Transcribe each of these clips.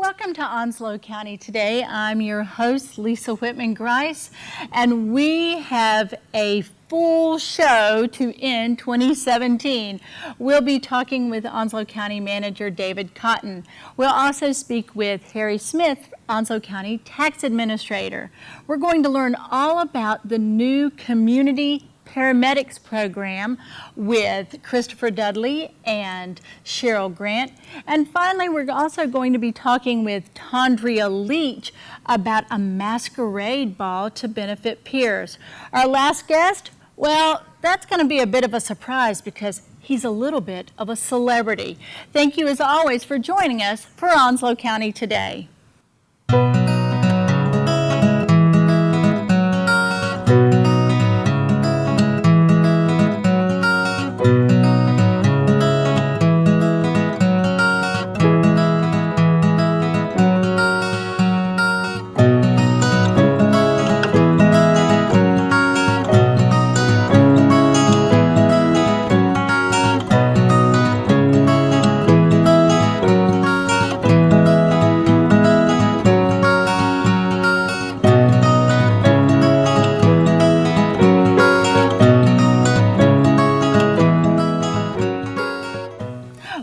Welcome to Onslow County today. I'm your host, Lisa Whitman Grice, and we have a full show to end 2017. We'll be talking with Onslow County Manager David Cotton. We'll also speak with Harry Smith, Onslow County Tax Administrator. We're going to learn all about the new Community Paramedics program with Christopher Dudley and Cheryl Grant. And finally, we're also going to be talking with Tondria Leach about a masquerade ball to benefit peers. Our last guest, well, that's going to be a bit of a surprise because he's a little bit of a celebrity. Thank you as always for joining us for Onslow County Today.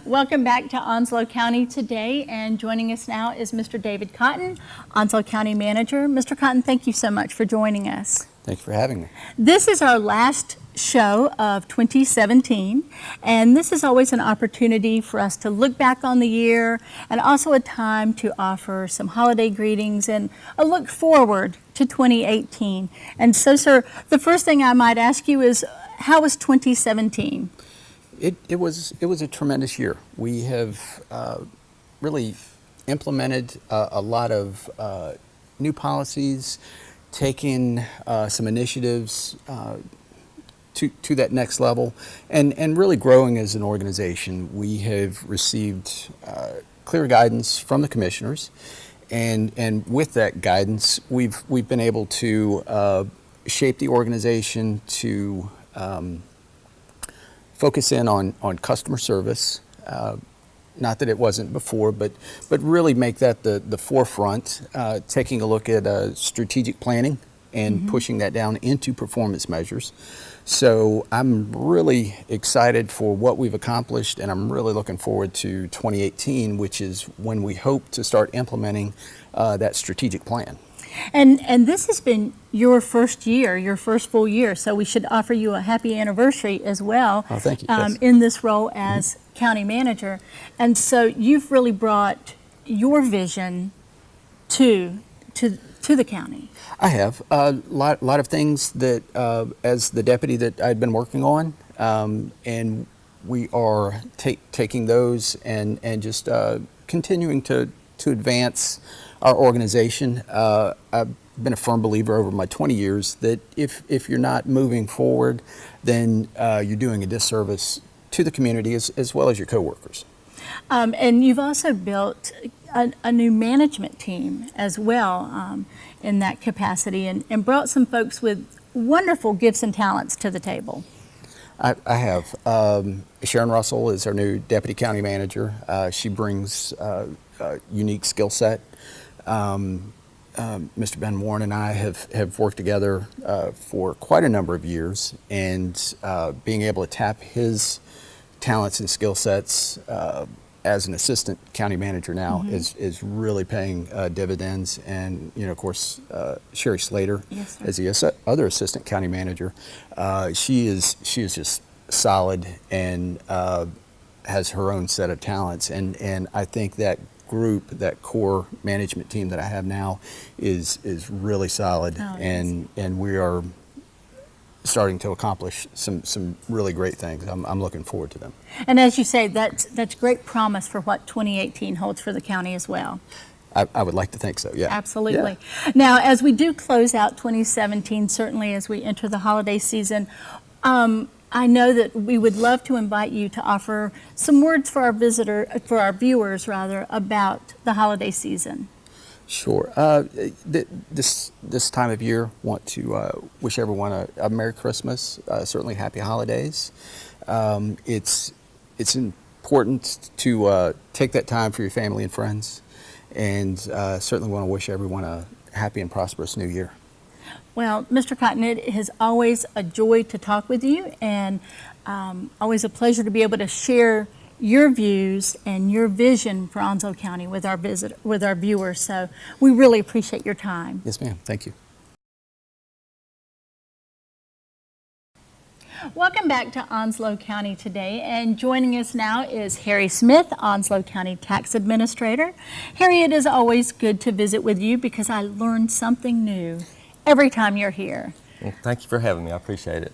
Welcome back to Onslow County Today, and joining us now is Mr. David Cotton, Onslow County Manager. Mr. Cotton, thank you so much for joining us. Thanks for having me. This is our last show of 2017, and this is always an opportunity for us to look back on the year and also a time to offer some holiday greetings and a look forward to 2018. And so, sir, the first thing I might ask you is, how was 2017? It was a tremendous year. We have really implemented a lot of new policies, taken some initiatives to that next level, and really growing as an organization. We have received clear guidance from the commissioners, and with that guidance, we've been able to shape the organization to focus in on customer service, not that it wasn't before, but really make that the forefront, taking a look at strategic planning and pushing that down into performance measures. So I'm really excited for what we've accomplished, and I'm really looking forward to 2018, which is when we hope to start implementing that strategic plan. And this has been your first year, your first full year, so we should offer you a happy anniversary as well. Oh, thank you. Yes. In this role as county manager. And so you've really brought your vision to the county. I have a lot of things that as the deputy that I'd been working on, and we are taking those and just continuing to advance our organization. I've been a firm believer over my 20 years that if you're not moving forward, then you're doing a disservice to the community as well as your coworkers. And you've also built a new management team as well in that capacity, and brought some folks with wonderful gifts and talents to the table. I have. Sharon Russell is our new deputy county manager. She brings a unique skill set. Mr. Ben Warren and I have worked together for quite a number of years, and being able to tap his talents and skill sets as an assistant county manager now is really paying dividends. And of course, Sherry Slater, yes, as the other assistant county manager, she is just solid and has her own set of talents, and I think that group, that core management team that I have now is really solid. Oh, and we are starting to accomplish some really great things. I'm looking forward to them. And as you say, that's great promise for what 2018 holds for the county as well. I would like to think so, yeah. Absolutely. Yeah. Now, as we do close out 2017, certainly as we enter the holiday season, I know that we would love to invite you to offer some words for our viewers about the holiday season. Sure. This time of year, want to wish everyone a Merry Christmas, certainly Happy Holidays. It's important to take that time for your family and friends, and certainly want to wish everyone a happy and prosperous new year. Well, Mr. Cotton, it is always a joy to talk with you, and always a pleasure to be able to share your views and your vision for Onslow County with our viewers. So we really appreciate your time. Yes, ma'am. Thank you. Welcome back to Onslow County Today, and joining us now is Harry Smith, Onslow County Tax Administrator. Harry, it is always good to visit with you because I learn something new every time you're here. Well, thank you for having me. I appreciate it.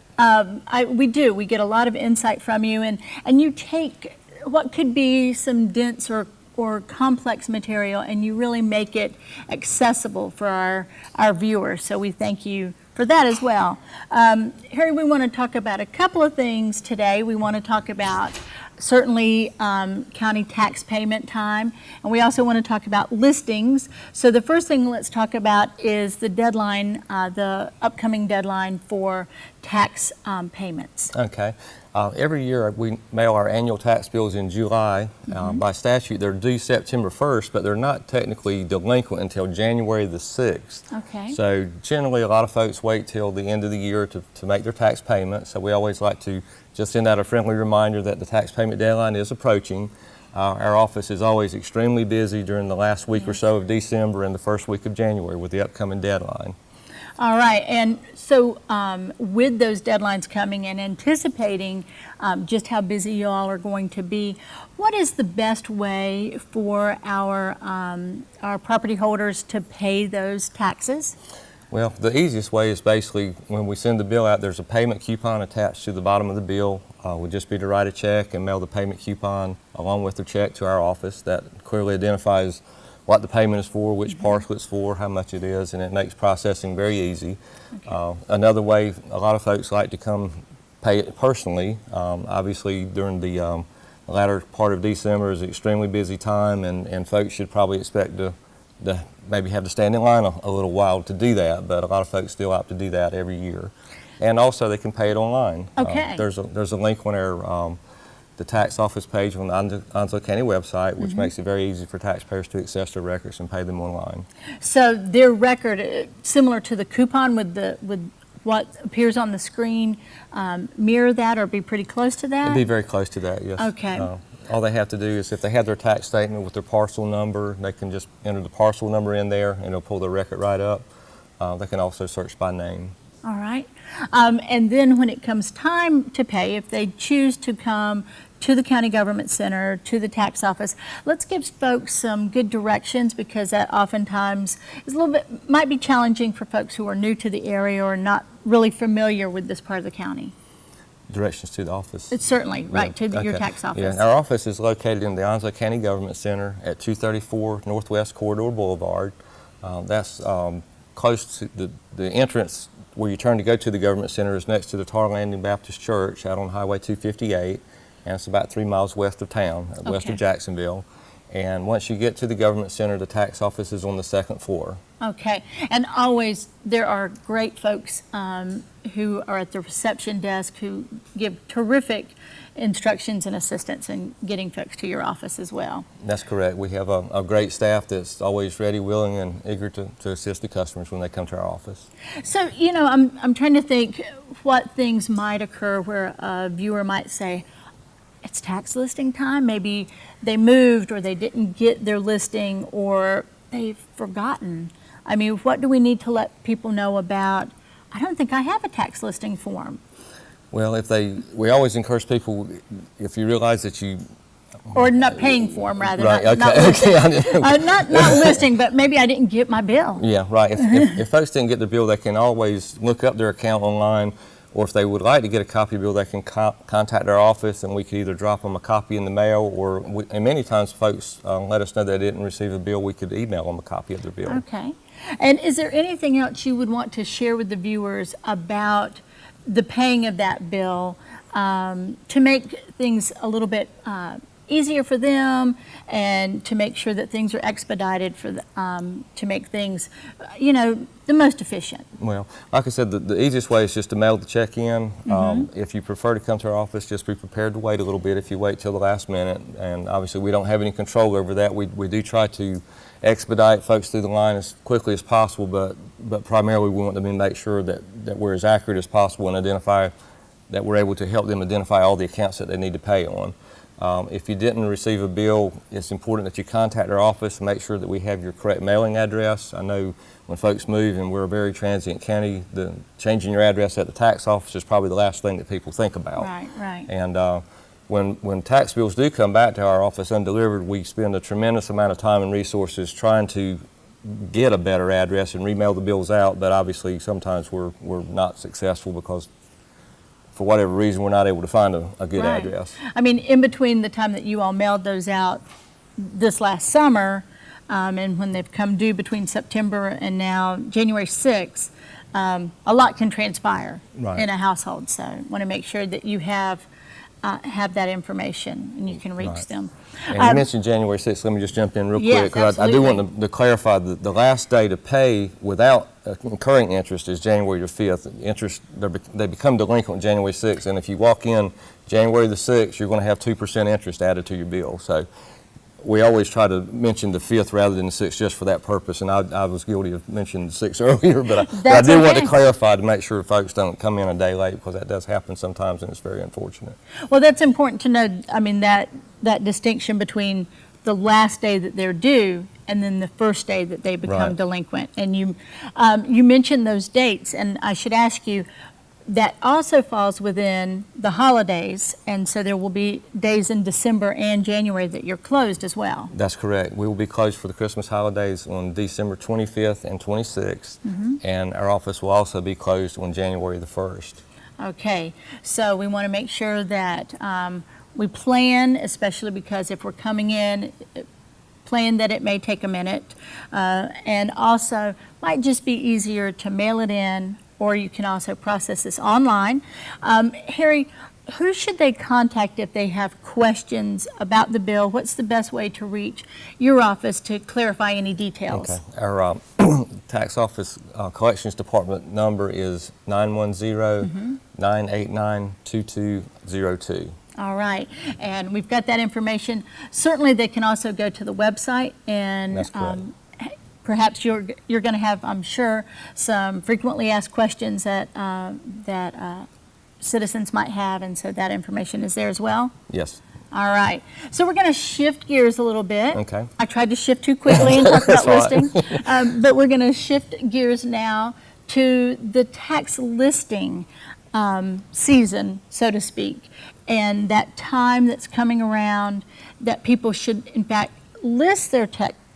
We do. We get a lot of insight from you, and you take what could be some dense or complex material and you really make it accessible for our viewers. So we thank you for that as well. Harry, we want to talk about a couple of things today. We want to talk about certainly county tax payment time, and we also want to talk about listings. So the first thing let's talk about is the deadline, the upcoming deadline for tax payments. Okay. Every year we mail our annual tax bills in July. By statute, they're due September 1st, but they're not technically delinquent until January the 6th. Okay. So generally, a lot of folks wait till the end of the year to make their tax payment. So we always like to just send out a friendly reminder that the tax payment deadline is approaching. Our office is always extremely busy during the last week or so of December and the first week of January with the upcoming deadline. All right, and so with those deadlines coming and anticipating just how busy you all are going to be, what is the best way for our property holders to pay those taxes? Well, the easiest way is basically when we send the bill out, there's a payment coupon attached to the bottom of the bill. Would just be to write a check and mail the payment coupon along with the check to our office. That clearly identifies what the payment is for, which parcel it's for, how much it is, and it makes processing very easy. Okay. Another way, a lot of folks like to come pay it personally. Obviously, during the latter part of December is an extremely busy time, and folks should probably expect to maybe have to stand in line a little while to do that, but a lot of folks still opt to do that every year. And also, they can pay it online. Okay. There's a link on our the tax office page on the Onslow County website, which makes it very easy for taxpayers to access their records and pay them online. So their record, similar to the coupon with what appears on the screen, mirror that or be pretty close to that? It'd be very close to that, yes. Okay. All they have to do is if they have their tax statement with their parcel number, they can just enter the parcel number in there and it'll pull their record right up. They can also search by name. All right. And then when it comes time to pay, if they choose to come to the county government center, to the tax office, let's give folks some good directions because that oftentimes is a little bit, might be challenging for folks who are new to the area or not really familiar with this part of the county. Directions to the office? It's certainly, right, yeah. to your tax office. Yeah, our office is located in the Onslow County Government Center at 234 Northwest Corridor Boulevard. That's close to the entrance where you turn to go to the government center is next to the Tar Landing Baptist Church out on Highway 258, and it's about 3 miles west of town, west of Jacksonville. And once you get to the government center, the tax office is on the second floor. Okay, and always there are great folks who are at the reception desk who give terrific instructions and assistance in getting folks to your office as well. That's correct. We have a great staff that's always ready, willing, and eager to assist the customers when they come to our office. So, you know, I'm trying to think what things might occur where a viewer might say, it's tax listing time. Maybe they moved or they didn't get their listing or they've forgotten. I mean, what do we need to let people know about? I don't think I have a tax listing form. Well, we always encourage people, if you realize that you... Or not paying for them, rather. Right, not listing. Not listing, but maybe I didn't get my bill. Yeah, right. If folks didn't get the bill, they can always look up their account online, or if they would like to get a copy of the bill, they can contact our office, and we could either drop them a copy in the mail, and many times folks let us know they didn't receive a bill, we could email them a copy of their bill. Okay. And is there anything else you would want to share with the viewers about the paying of that bill to make things a little bit easier for them and to make sure that things are expedited for to make things, the most efficient. Well, like I said, the easiest way is just to mail the check in. If you prefer to come to our office, just be prepared to wait a little bit if you wait till the last minute. And obviously, we don't have any control over that. We do try to expedite folks through the line as quickly as possible, but primarily we want them to make sure that we're as accurate as possible and that we're able to help them identify all the accounts that they need to pay on. If you didn't receive a bill, it's important that you contact our office and make sure that we have your correct mailing address. I know when folks move, and we're a very transient county, changing your address at the tax office is probably the last thing that people think about. Right. And when tax bills do come back to our office undelivered, we spend a tremendous amount of time and resources trying to get a better address and remail the bills out, but obviously sometimes we're not successful because for whatever reason we're not able to find a good address. I mean, in between the time that you all mailed those out this last summer and when they've come due between September and now January 6th, a lot can transpire in a household. So I want to make sure that you have that information and you can reach them. And you mentioned January 6th. Let me just jump in real Yes, quick, because I do want to clarify that the last day to pay without incurring interest is January the 5th. Interest, they become delinquent January 6th, and if you walk in January the 6th, you're going to have 2% interest added to your bill. So we always try to mention the 5th rather than the 6th just for that purpose, and I was guilty of mentioning the 6th earlier, but I do want to clarify to make sure folks don't come in a day late, because that does happen sometimes and it's very unfortunate. Well, that's important to know, I mean, that distinction between the last day that they're due and then the first day that they become delinquent. And you mentioned those dates, and I should ask you, that also falls within the holidays, and so there will be days in December and January that you're closed as well. That's correct. We will be closed for the Christmas holidays on December 25th and 26th, and our office will also be closed on January the 1st. Okay, so we want to make sure that we plan, especially because if we're coming in, plan that it may take a minute, and also might just be easier to mail it in, or you can also process this online. Harry, who should they contact if they have questions about the bill? What's the best way to reach your office to clarify any details? Okay. Our tax office collections department number is 910-989-2202. All right, and we've got that information. Certainly they can also go to the website, and That's correct. Perhaps you're going to have, I'm sure, some frequently asked questions that citizens might have, and so that information is there as well? Yes. All right. So we're going to shift gears a little bit. Okay. I tried to shift too quickly and talk about That's listing, but we're going to shift gears now to the tax listing season, so to speak, and that time that's coming around that people should, in fact, list their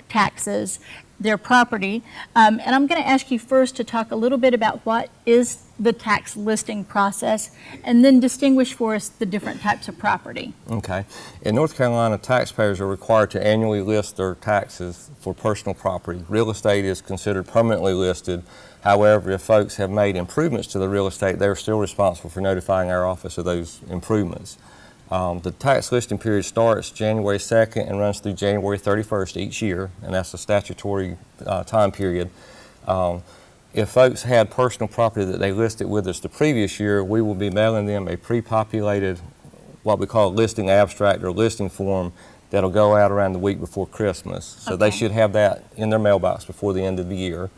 taxes, their property. And I'm going to ask you first to talk a little bit about what is the tax listing process, and then distinguish for us the different types of property. Okay. In North Carolina, taxpayers are required to annually list their taxes for personal property. Real estate is considered permanently listed. However, if folks have made improvements to the real estate, they're still responsible for notifying our office of those improvements. The tax listing period starts January 2nd and runs through January 31st each year, and that's a statutory time period. If folks had personal property that they listed with us the previous year, we will be mailing them a pre-populated, what we call a listing abstract or listing form that'll go out around the week before Christmas. So they should have that in their mailbox before the end of the year.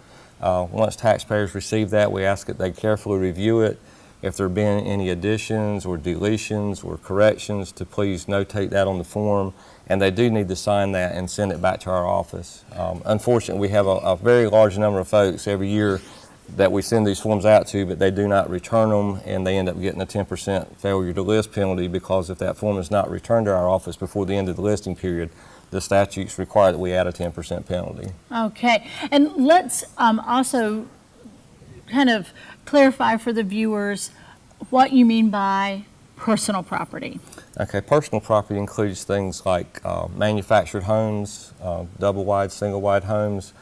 Once taxpayers receive that, we ask that they carefully review it. If there have been any additions or deletions or corrections, to please notate that on the form, and they do need to sign that and send it back to our office. Unfortunately, we have a very large number of folks every year that we send these forms out to, but they do not return them, and they end up getting a 10% failure to list penalty, because if that form is not returned to our office before the end of the listing period, the statutes require that we add a 10% penalty. Okay, and let's also kind of clarify for the viewers what you mean by personal property. Okay, personal property includes things like manufactured homes, double-wide, single-wide homes,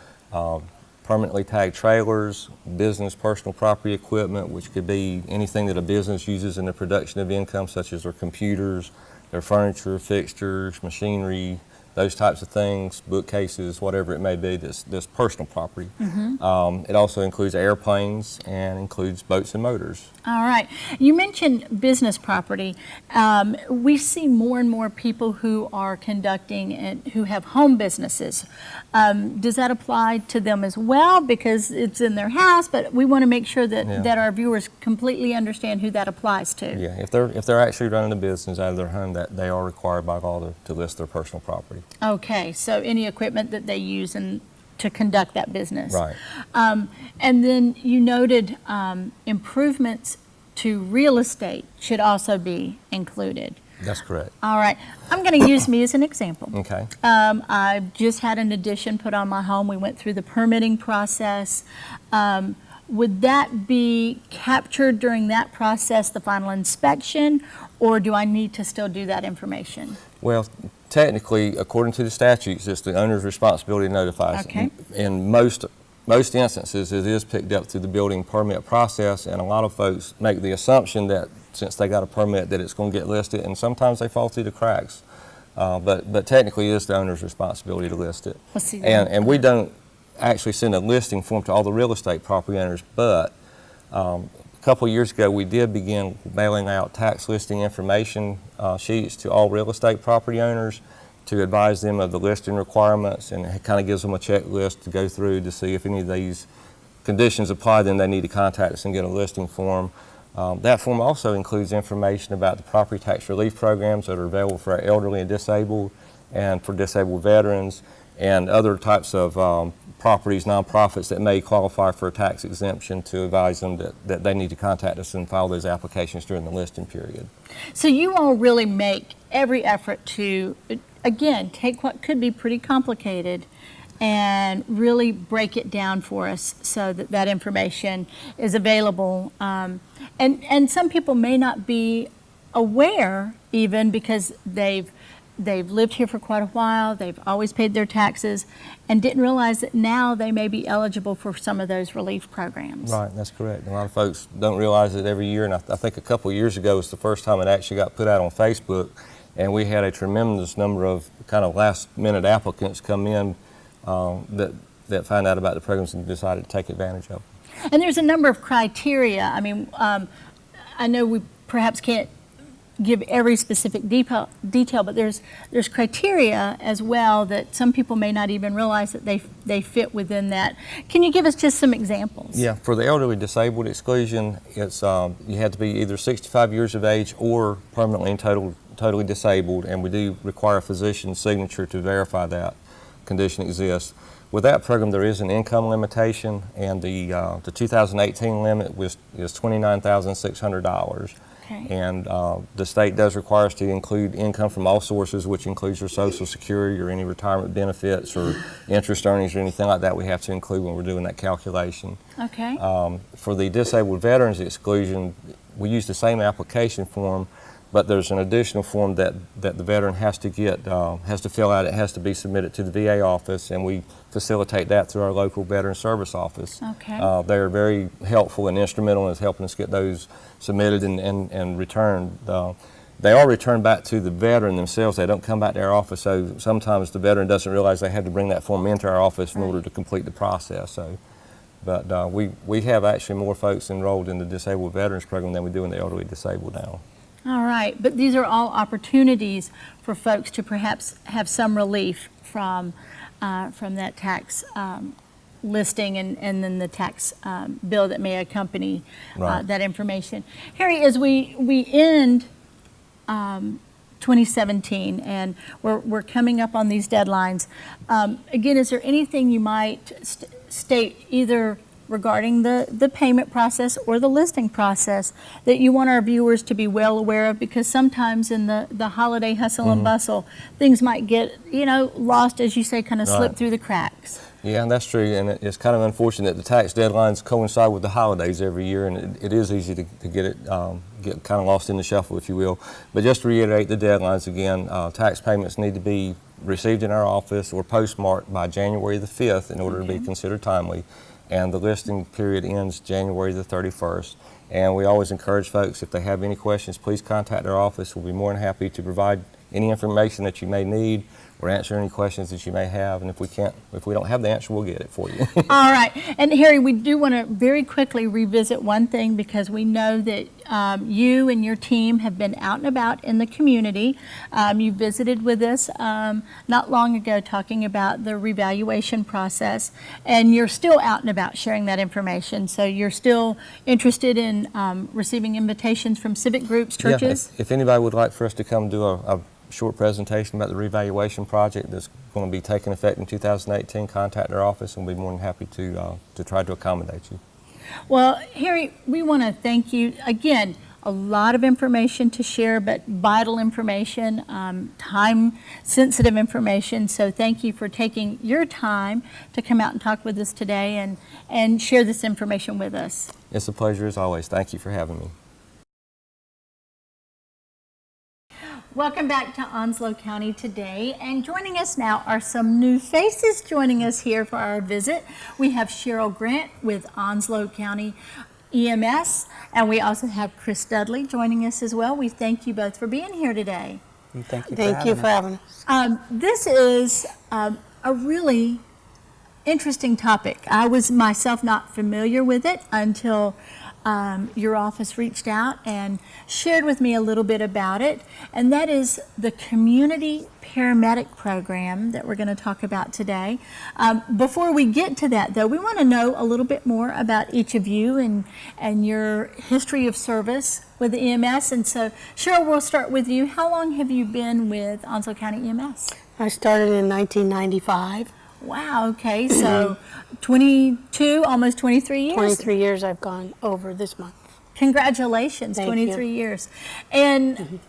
permanently tagged trailers, business personal property equipment, which could be anything that a business uses in the production of income, such as their computers, their furniture, fixtures, machinery, those types of things, bookcases, whatever it may be, that's personal property. It also includes airplanes and includes boats and motors. All right. You mentioned business property. We see more and more people who are conducting and who have home businesses. Does that apply to them as well? Because it's in their house, but we want to make sure that, that our viewers completely understand who that applies to. Yeah, if they're actually running a business out of their home, that they are required by law to list their personal property. Okay, so any equipment that they use to conduct that business. Right. And then you noted improvements to real estate should also be included. That's correct. All right. I'm going to use me as an example. Okay. I just had an addition put on my home. We went through the permitting process. Would that be captured during that process, the final inspection, or do I need to still do that information? Well, technically, according to the statutes, it's the owner's responsibility to notify us. Okay. In most instances, it is picked up through the building permit process, and a lot of folks make the assumption that since they got a permit that it's going to get listed, and sometimes they fall through the cracks. But technically, it is the owner's responsibility to list it. Let's see. And we don't actually send a listing form to all the real estate property owners, but a couple of years ago, we did begin mailing out tax listing information sheets to all real estate property owners to advise them of the listing requirements, and it kind of gives them a checklist to go through to see if any of these conditions apply. Then they need to contact us and get a listing form. That form also includes information about the property tax relief programs that are available for our elderly and disabled, and for disabled veterans, and other types of properties, nonprofits that may qualify for a tax exemption, to advise them that they need to contact us and file those applications during the listing period. So you all really make every effort to, again, take what could be pretty complicated and really break it down for us so that that information is available. And some people may not be aware, even because they've lived here for quite a while, they've always paid their taxes, and didn't realize that now they may be eligible for some of those relief programs. Right, that's correct. A lot of folks don't realize it every year, and I think a couple of years ago was the first time it actually got put out on Facebook, and we had a tremendous number of kind of last-minute applicants come in that found out about the programs and decided to take advantage of them. And there's a number of criteria. I mean, I know we perhaps can't give every specific detail, but there's criteria as well that some people may not even realize that they fit within that. Can you give us just some examples? Yeah, for the elderly disabled exclusion, it's you have to be either 65 years of age or permanently and totally disabled, and we do require a physician's signature to verify that condition exists. With that program, there is an income limitation, and the 2018 limit is $29,600. Okay. And the state does require us to include income from all sources, which includes your Social Security or any retirement benefits or interest earnings or anything like that we have to include when we're doing that calculation. Okay. For the disabled veterans exclusion, we use the same application form, but there's an additional form that the veteran has to fill out. It has to be submitted to the VA office, and we facilitate that through our local Veteran Service Office. Okay. They're very helpful and instrumental in helping us get those submitted and returned. They are returned back to the veteran themselves. They don't come back to our office, so sometimes the veteran doesn't realize they have to bring that form into our office in order to complete the process. So, but we have actually more folks enrolled in the Disabled Veterans Program than we do in the elderly disabled now. All right, but these are all opportunities for folks to perhaps have some relief from that tax listing and then the tax bill that may accompany that information. Harry, as we end 2017 and we're coming up on these deadlines, again, is there anything you might state either regarding the payment process or the listing process that you want our viewers to be well aware of? Because sometimes in the holiday hustle and bustle, things might get, lost, as you say, kind of slip through the cracks. Yeah, and that's true, and it's kind of unfortunate that the tax deadlines coincide with the holidays every year, and it is easy to get it get kind of lost in the shuffle, if you will. But just to reiterate the deadlines again, tax payments need to be received in our office or postmarked by January the 5th in order to be considered timely. And the listing period ends January the 31st. And we always encourage folks, if they have any questions, please contact our office. We'll be more than happy to provide any information that you may need or answer any questions that you may have. And if we don't have the answer, we'll get it for you. All right. And Harry, we do want to very quickly revisit one thing, because we know that you and your team have been out and about in the community. You visited with us not long ago talking about the revaluation process, and you're still out and about sharing that information. So you're still interested in receiving invitations from civic groups, churches? Yeah, if anybody would like for us to come do a short presentation about the revaluation project that's going to be taking effect in 2018, contact our office, and we'll be more than happy to try to accommodate you. Well, Harry, we want to thank you. Again, a lot of information to share, but vital information, time-sensitive information. So thank you for taking your time to come out and talk with us today and share this information with us. It's a pleasure as always. Thank you for having me. Welcome back to Onslow County Today, and joining us now are some new faces joining us here for our visit. We have Cheryl Grant with Onslow County EMS, and we also have Chris Dudley joining us as well. We thank you both for being here today. Thank you for having us. This is a really interesting topic. I was myself not familiar with it until your office reached out and shared with me a little bit about it, and that is the community paramedic program that we're going to talk about today. Before we get to that, though, we want to know a little bit more about each of you and your history of service with the EMS. And so, Cheryl, we'll start with you. How long have you been with Onslow County EMS? I started in 1995. Wow, okay, so 22, almost 23 years? 23 years I've gone over this month. Congratulations, Thank 23 you. years. And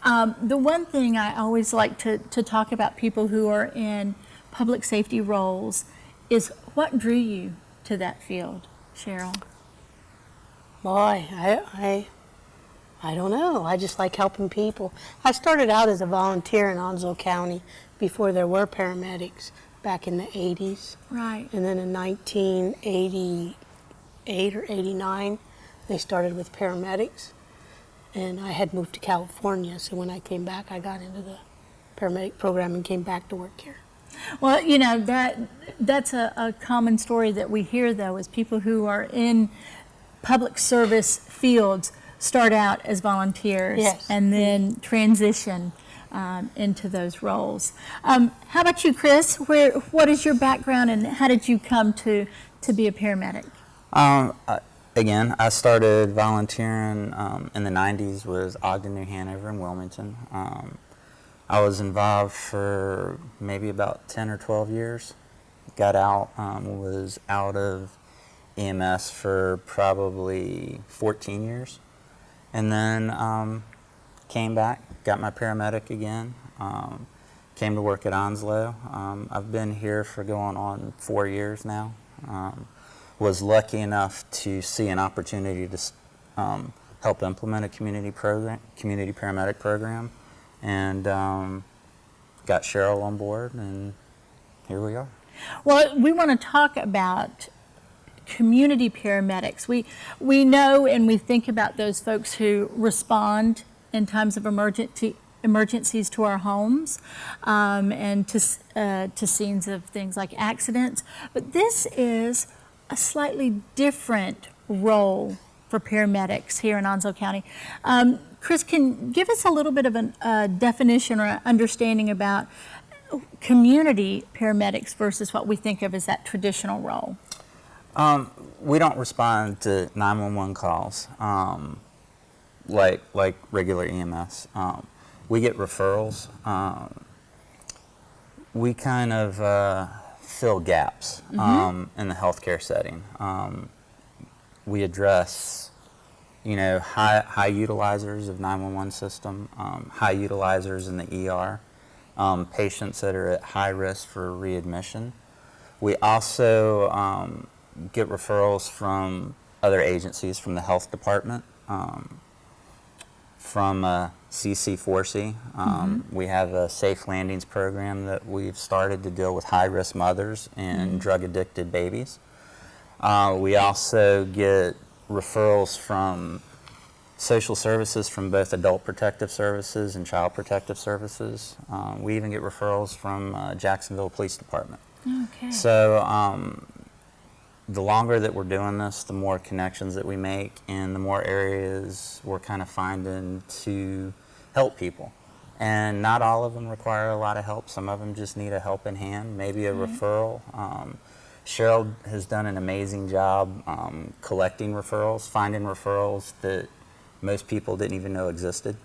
the one thing I always like to talk about people who are in public safety roles is what drew you to that field, Cheryl? Boy, I don't know. I just like helping people. I started out as a volunteer in Onslow County before there were paramedics back in the 80s. Right. And then in 1988 or 89, they started with paramedics. And I had moved to California, so when I came back, I got into the paramedic program and came back to work here. Well, you know, that's a common story that we hear, though, is people who are in public service fields start out as volunteers. Yes. And then transition into those roles. How about you, Chris? What is your background, and how did you come to be a paramedic? Again, I started volunteering in the 90s with Ogden, New Hanover, and Wilmington. I was involved for maybe about 10 or 12 years. Got out, was out of EMS for probably 14 years. And then came back, got my paramedic again, came to work at Onslow. I've been here for going on 4 years now. Was lucky enough to see an opportunity to help implement a community paramedic program, and got Cheryl on board, and here we are. Well, we want to talk about community paramedics. We know and we think about those folks who respond in times of emergencies to our homes, and to scenes of things like accidents. But this is a slightly different role for paramedics here in Onslow County. Chris, can give us a little bit of a definition or understanding about community paramedics versus what we think of as that traditional role? We don't respond to 911 calls like regular EMS. We get referrals. We kind of fill gaps in the healthcare setting. We address, high utilizers of 911 system, high utilizers in the ER, patients that are at high risk for readmission. We also get referrals from other agencies, from the health department, from CC4C. We have a safe landings program that we've started to deal with high-risk mothers and drug-addicted babies. We also get referrals from social services from both adult protective services and child protective services. We even get referrals from Jacksonville Police Department. Okay. So the longer that we're doing this, the more connections that we make and the more areas we're kind of finding to help people. And not all of them require a lot of help. Some of them just need a helping hand, maybe a referral. Cheryl has done an amazing job collecting referrals, finding referrals that most people didn't even know existed.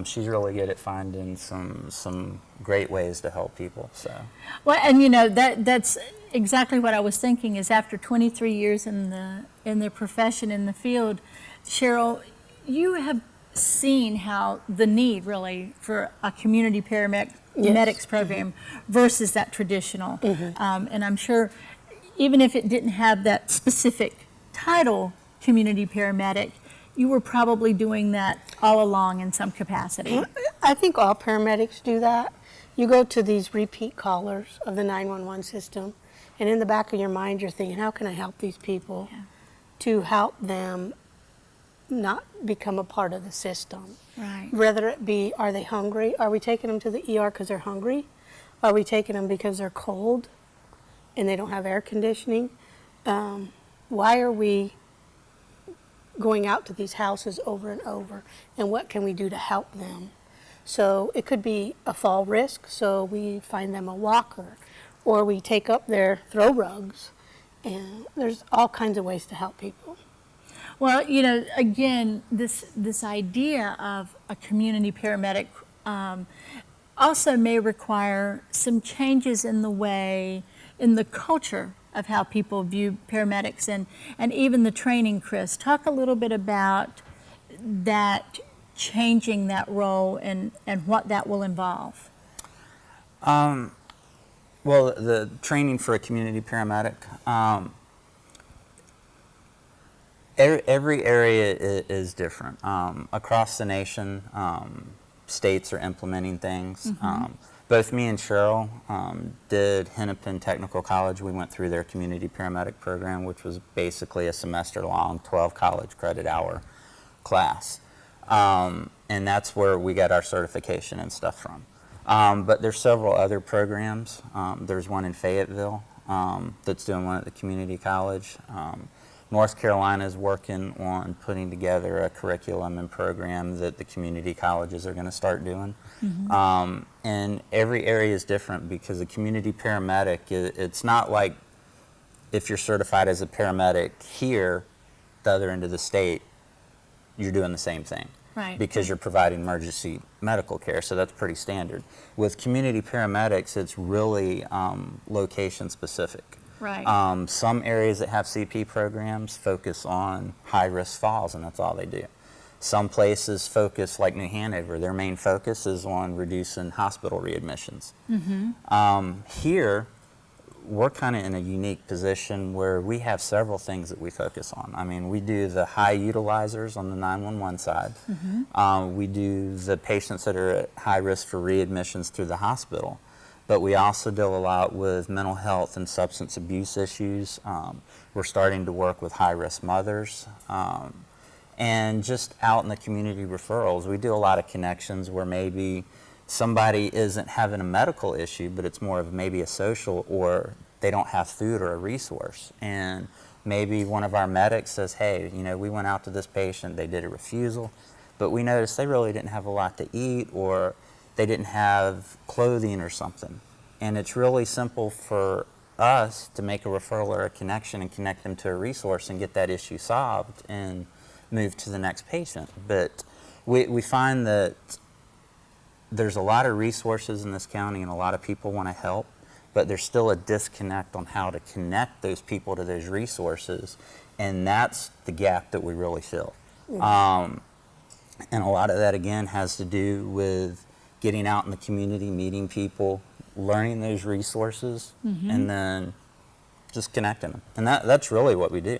She's really good at finding some great ways to help people. So, Well, and you know that's exactly what I was thinking. Is after 23 years in the profession, in the field, Cheryl, you have seen how the need really for a community paramedics program versus that traditional. And I'm sure even if it didn't have that specific title, community paramedic, you were probably doing that all along in some capacity. I think all paramedics do that. You go to these repeat callers of the 911 system, and in the back of your mind, you're thinking, how can I help these people to help them not become a part of the system? Right. Whether it be, are they hungry? Are we taking them to the ER because they're hungry? Are we taking them because they're cold and they don't have air conditioning? Why are we going out to these houses over and over, and what can we do to help them? So it could be a fall risk, so we find them a walker, or we take up their throw rugs, and there's all kinds of ways to help people. Well, you know, again, this idea of a community paramedic also may require some changes in the culture of how people view paramedics and even the training. Chris, talk a little bit about that, changing that role and what that will involve. well, the training for a community paramedic, every area is different. Across the nation, states are implementing things. Both me and Cheryl did Hennepin Technical College. We went through their community paramedic program, which was basically a semester-long, 12 college credit hour class. And that's where we got our certification and stuff from. But there's several other programs. There's one in Fayetteville that's doing one at the community college. North Carolina is working on putting together a curriculum and program that the community colleges are going to start doing. And every area is different because a community paramedic, it's not like if you're certified as a paramedic here, the other end of the state, you're doing the same thing. Right. Because you're providing emergency medical care, so that's pretty standard. With community paramedics, it's really location specific. Right. Some areas that have CP programs focus on high-risk falls, and that's all they do. Some places focus, like New Hanover, their main focus is on reducing hospital readmissions. Here, we're kind of in a unique position where we have several things that we focus on. I mean, we do the high utilizers on the 911 side. We do the patients that are at high risk for readmissions through the hospital. But we also deal a lot with mental health and substance abuse issues. We're starting to work with high-risk mothers. And just out in the community referrals, we do a lot of connections where maybe somebody isn't having a medical issue, but it's more of maybe a social, or they don't have food or a resource. And maybe one of our medics says, hey, you know, we went out to this patient, they did a refusal, but we noticed they really didn't have a lot to eat, or they didn't have clothing or something. And it's really simple for us to make a referral or a connection and connect them to a resource and get that issue solved and move to the next patient. But we find that there's a lot of resources in this county and a lot of people want to help, but there's still a disconnect on how to connect those people to those resources, and that's the gap that we really fill. And a lot of that, again, has to do with getting out in the community, meeting people, learning those resources, and then just connecting them. And that's really what we do.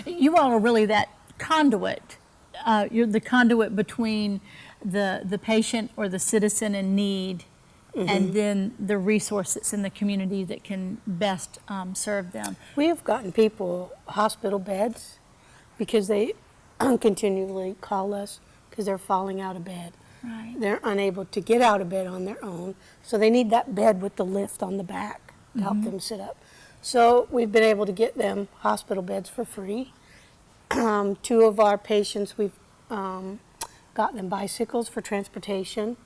You all are really that conduit. You're the conduit between the patient or the citizen in need and then the resource that's in the community that can best serve them. We have gotten people hospital beds because they continually call us because they're falling out of bed. Right. They're unable to get out of bed on their own, so they need that bed with the lift on the back to help them sit up. So we've been able to get them hospital beds for free. 2 of our patients, we've got them bicycles for transportation.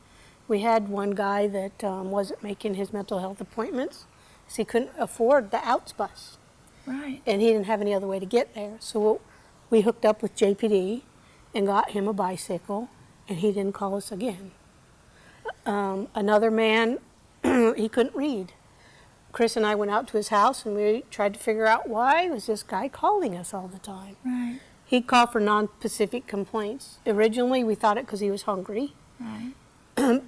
We had one guy that wasn't making his mental health appointments because he couldn't afford the OUTS bus, Right. and he didn't have any other way to get there. So we hooked up with JPD and got him a bicycle, and he didn't call us again. Another man, he couldn't read. Chris and I went out to his house, and we tried to figure out why was this guy calling us all the time. Right. He'd call for non-specific complaints. Originally, we thought it because he was hungry, Right.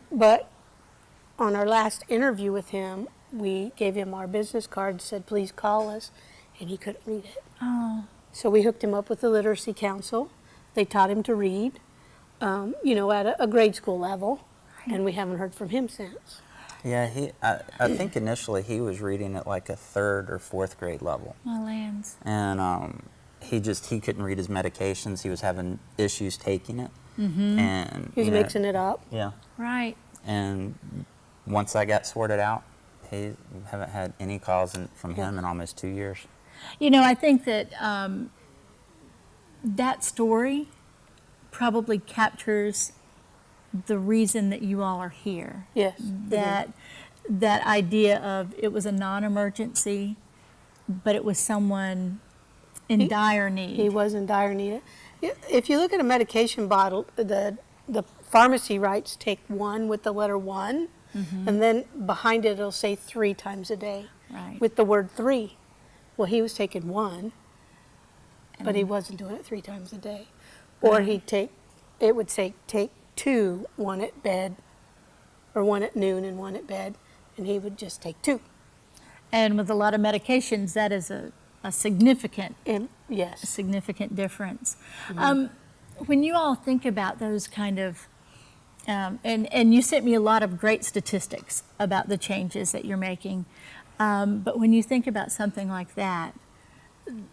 but on our last interview with him, we gave him our business card, said, please call us, and he couldn't read it. Oh. So we hooked him up with the Literacy Council. They taught him to read, at a grade school level, and we haven't heard from him since. Yeah, I think initially he was reading at like a 3rd or 4th grade level. My lands. And he couldn't read his medications. He was having issues taking it. And He was mixing it up. Yeah. Right. And once I got sorted out, he haven't had any calls from him in almost 2 years. You know, I think that that story probably captures the reason that you all are here. Yes. That idea of it was a non-emergency, but it was someone in dire need. He was in dire need. If you look at a medication bottle, the pharmacy writes take 1 with the letter 1, and then behind it it'll say 3 times a day Right. with the word 3. Well, he was taking 1, but he wasn't doing it 3 times a day. Or it would say take 2, 1 at bed, or 1 at noon and 1 at bed, and he would just take 2. And with a lot of medications, that is a significant And yes, significant difference. When you all think about those kind of, and you sent me a lot of great statistics about the changes that you're making, but when you think about something like that,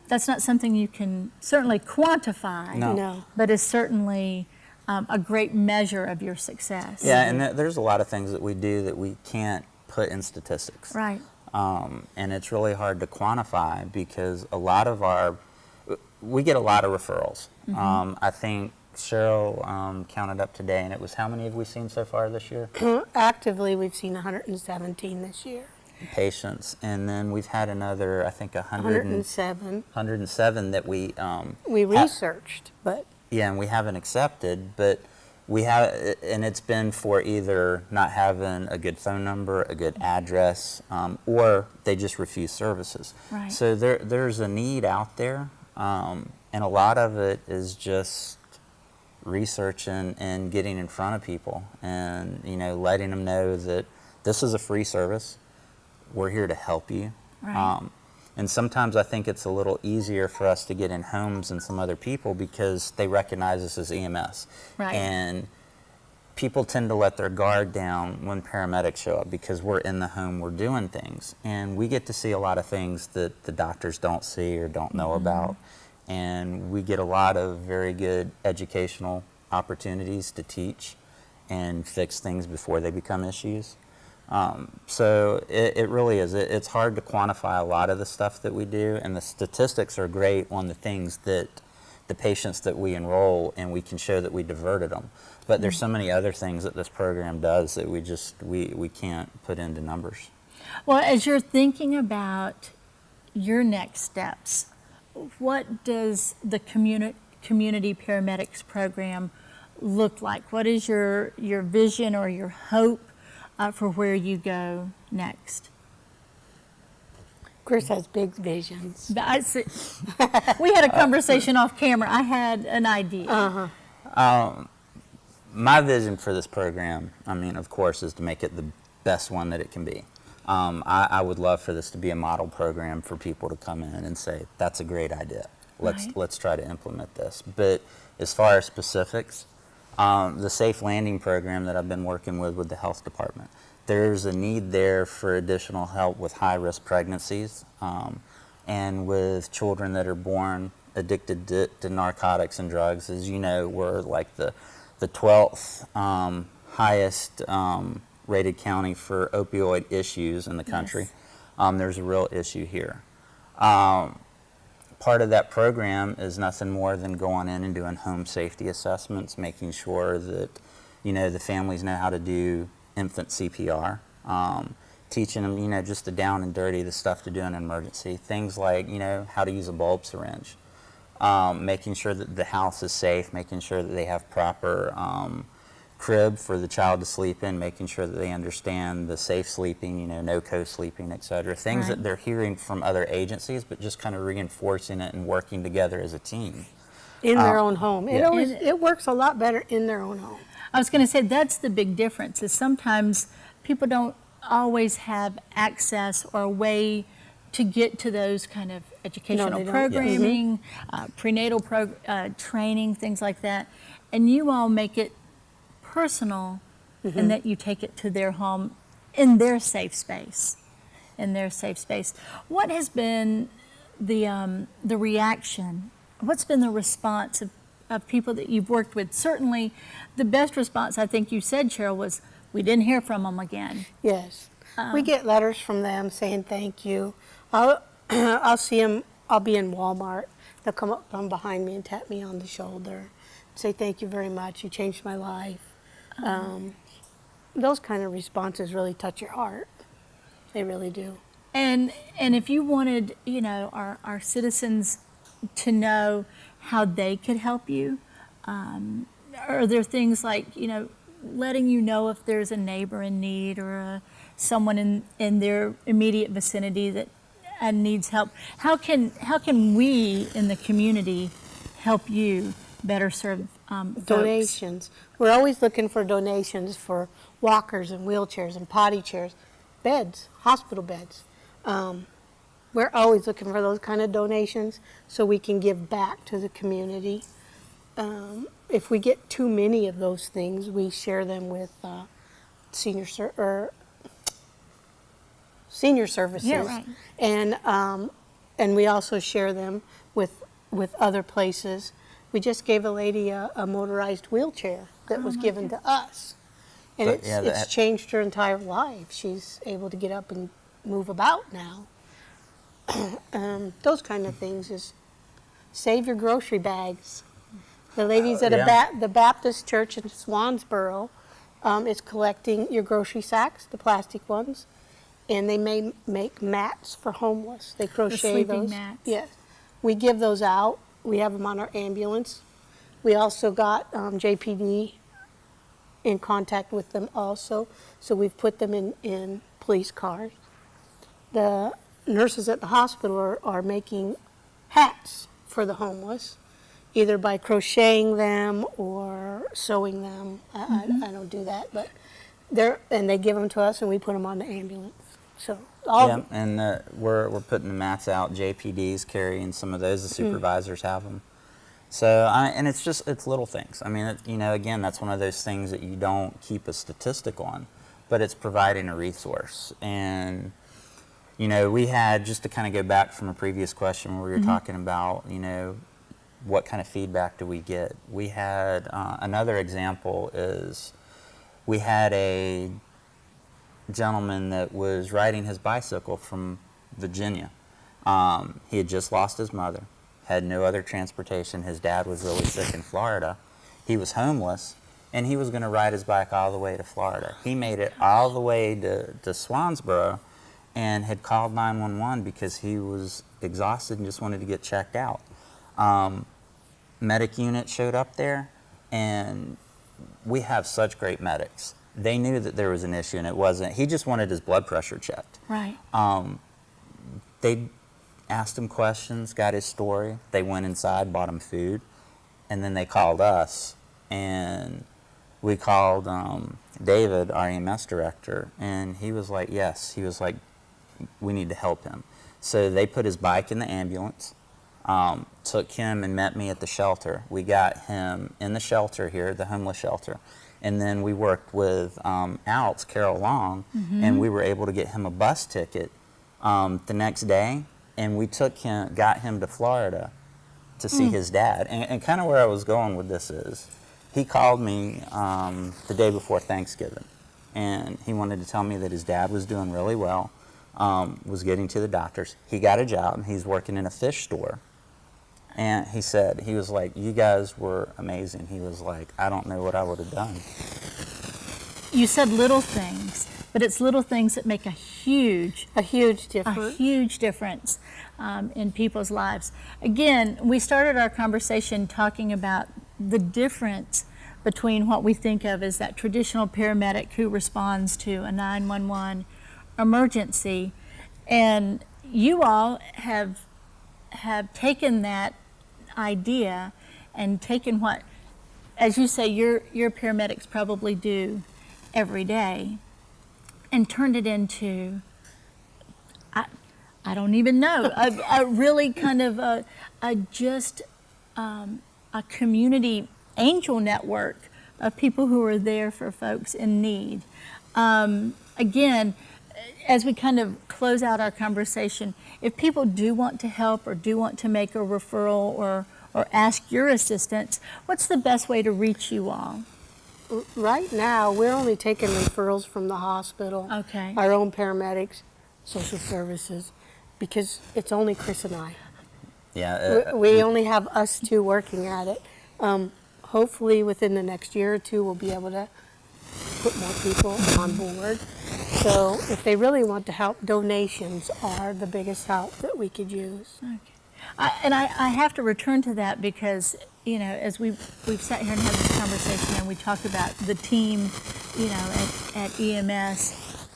that's not something you can certainly quantify, No. but is certainly a great measure of your success. Yeah, and there's a lot of things that we do that we can't put in statistics. Right. And it's really hard to quantify because we get a lot of referrals. I think Cheryl counted up today, and it was how many have we seen so far this year? actively we've seen 117 this year. Patients, and then we've had another, I think, 107. 107 that we We researched, but and we haven't accepted, but we have, and it's been for either not having a good phone number, a good address, or they just refuse services. Right. So there's a need out there, and a lot of it is just researching and getting in front of people, and letting them know that this is a free service. We're here to help you. Right. And sometimes I think it's a little easier for us to get in homes than some other people because they recognize us as EMS. Right. And people tend to let their guard down when paramedics show up because we're in the home, we're doing things. And we get to see a lot of things that the doctors don't see or don't know about. And we get a lot of very good educational opportunities to teach and fix things before they become issues. So it really is. It's hard to quantify a lot of the stuff that we do, and the statistics are great on the things that the patients that we enroll, and we can show that we diverted them. But there's so many other things that this program does that we can't put into numbers. Well, as you're thinking about your next steps, what does the community paramedics program look like? What is your vision or your hope for where you go next? Chris has big visions. We had a conversation off camera. I had an idea. My vision for this program, of course, is to make it the best one that it can be. I would love for this to be a model program for people to come in and say, that's a great idea. Let's try to implement this. But as far as specifics, the Safe Landing program that I've been working with the health department, there's a need there for additional help with high-risk pregnancies and with children that are born addicted to narcotics and drugs. As you know, we're like the 12th highest rated county for opioid issues in the country. Yes. There's a real issue here. Part of that program is nothing more than going in and doing home safety assessments, making sure that, you know, the families know how to do infant CPR, teaching them, you know, just the down and dirty, the stuff to do in an emergency, things like, you know, how to use a bulb syringe, making sure that the house is safe, making sure that they have proper crib for the child to sleep in, making sure that they understand the safe sleeping, you know, no co-sleeping, et cetera. Things that they're hearing from other agencies, but just kind of reinforcing it and working together as a team. In their own home. yeah. It works a lot better in their own home. I was going to say that's the big difference is sometimes people don't always have access or a way to get to those kind of educational they don't. programming, prenatal training, things like that. And you all make it personal in that you take it to their home in their safe space. In their safe space. What has been the reaction? What's been the response of people that you've worked with? Certainly, the best response, I think you said, Cheryl, was we didn't hear from them again. Yes. We get letters from them saying thank you. I'll see them, I'll be in Walmart. They'll come up from behind me and tap me on the shoulder, say thank you very much, you changed my life. Those kind of responses really touch your heart. They really do. And if you wanted, you know, our citizens to know how they could help you, are there things like, you know, letting you know if there's a neighbor in need or someone in their immediate vicinity that needs help? How can we in the community help you better serve folks? Donations. We're always looking for donations for walkers and wheelchairs and potty chairs, beds, hospital beds. We're always looking for those kind of donations so we can give back to the community. If we get too many of those things, we share them with senior services. Yeah, right. And we also share them with other places. We just gave a lady a motorized wheelchair that was given to us. And But, yeah, it's changed her entire life. She's able to get up and move about now. Those kind of things is save your grocery bags. The ladies at the Baptist church in Swansboro is collecting your grocery sacks, the plastic ones, and they may make mats for homeless. They crochet sleeping those. mats. Yes. We give those out. We have them on our ambulance. We also got JPD in contact with them also, so we've put them in police cars. The nurses at the hospital are making hats for the homeless, either by crocheting them or sewing them. I don't do that, but they give them to us and we put them on the ambulance. So we're putting the mats out. JPD's carrying some of those. The supervisors have them. So and it's little things. I mean, you know, again, that's one of those things that you don't keep a statistic on, but it's providing a resource. And you know, we had, just to kind of go back from a previous question where we were talking about, you know, what kind of feedback do we get? We had another example is we had a gentleman that was riding his bicycle from Virginia. He had just lost his mother, had no other transportation. His dad was really sick in Florida. He was homeless, and he was going to ride his bike all the way to Florida. He made it all the way to Swansboro and had called 911 because he was exhausted and just wanted to get checked out. Medic unit showed up there, and we have such great medics. They knew that there was an issue, and it wasn't. He just wanted his blood pressure checked. Right. They asked him questions, got his story. They went inside, bought him food, and then they called us. And we called David, our EMS director, and he was like, yes. He was like, we need to help him. So they put his bike in the ambulance, took him and met me at the shelter. We got him in the shelter here, the homeless shelter. And then we worked with ALTS, Carol Long, and we were able to get him a bus ticket the next day. And we got him to Florida to see his dad. And kind of where I was going with this is, he called me the day before Thanksgiving, and he wanted to tell me that his dad was doing really well, was getting to the doctors. He got a job. He's working in a fish store. And he said, he was like, you guys were amazing. He was like, I don't know what I would have done. You said little things, but it's little things that make a huge difference in people's lives. Again, we started our conversation talking about the difference between what we think of as that traditional paramedic who responds to a 911 emergency, and you all have taken that idea and taken what, as you say, your paramedics probably do every day, and turned it into, I don't even know, a really kind of a community angel network of people who are there for folks in need. Again, as we kind of close out our conversation, if people do want to help or do want to make a referral or ask your assistance, what's the best way to reach you all? Right now, we're only taking referrals from the hospital, Okay. our own paramedics, social services, because it's only Chris and I. Yeah. We only have us two working at it. Hopefully, within the next year or two, we'll be able to put more people on board. So if they really want to help, donations are the biggest help that we could use. Okay. I have to return to that because, you know, as we've sat here and had this conversation and we talked about the team, you know, at EMS,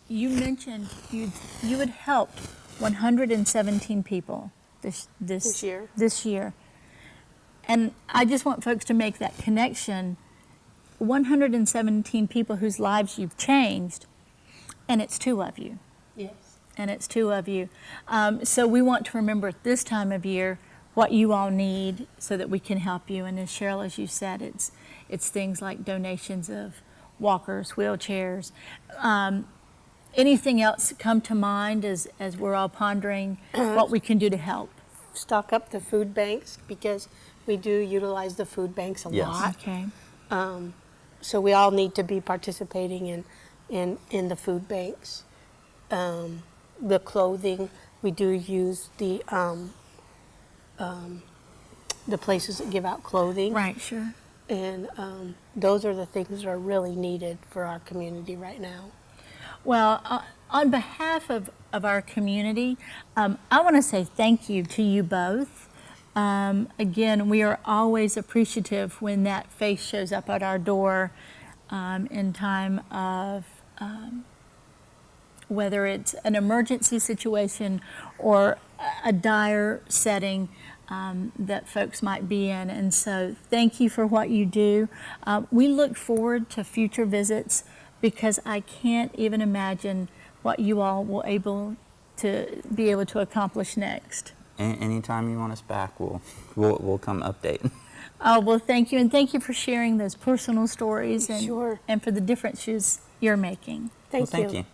you mentioned you had helped 117 people this year. And I just want folks to make that connection. 117 people whose lives you've changed, and it's two of you. Yes. And it's two of you. So we want to remember at this time of year what you all need so that we can help you. And as Cheryl, as you said, it's things like donations of walkers, wheelchairs. Anything else come to mind as we're all pondering what we can do to help? Stock up the food banks, because we do utilize the food banks a Yes. lot. Okay. So we all need to be participating in the food banks. The clothing, we do use the places that give out clothing. Right, sure. And those are the things that are really needed for our community right now. Well, on behalf of our community, I want to say thank you to you both. Again, we are always appreciative when that face shows up at our door in time of whether it's an emergency situation or a dire setting that folks might be in. And so thank you for what you do. We look forward to future visits because I can't even imagine what you all will be able to accomplish next. Anytime you want us back, we'll come update. Oh, well, thank you. And thank you for sharing those personal stories and, Sure. and for the differences you're making. Thank Thank you.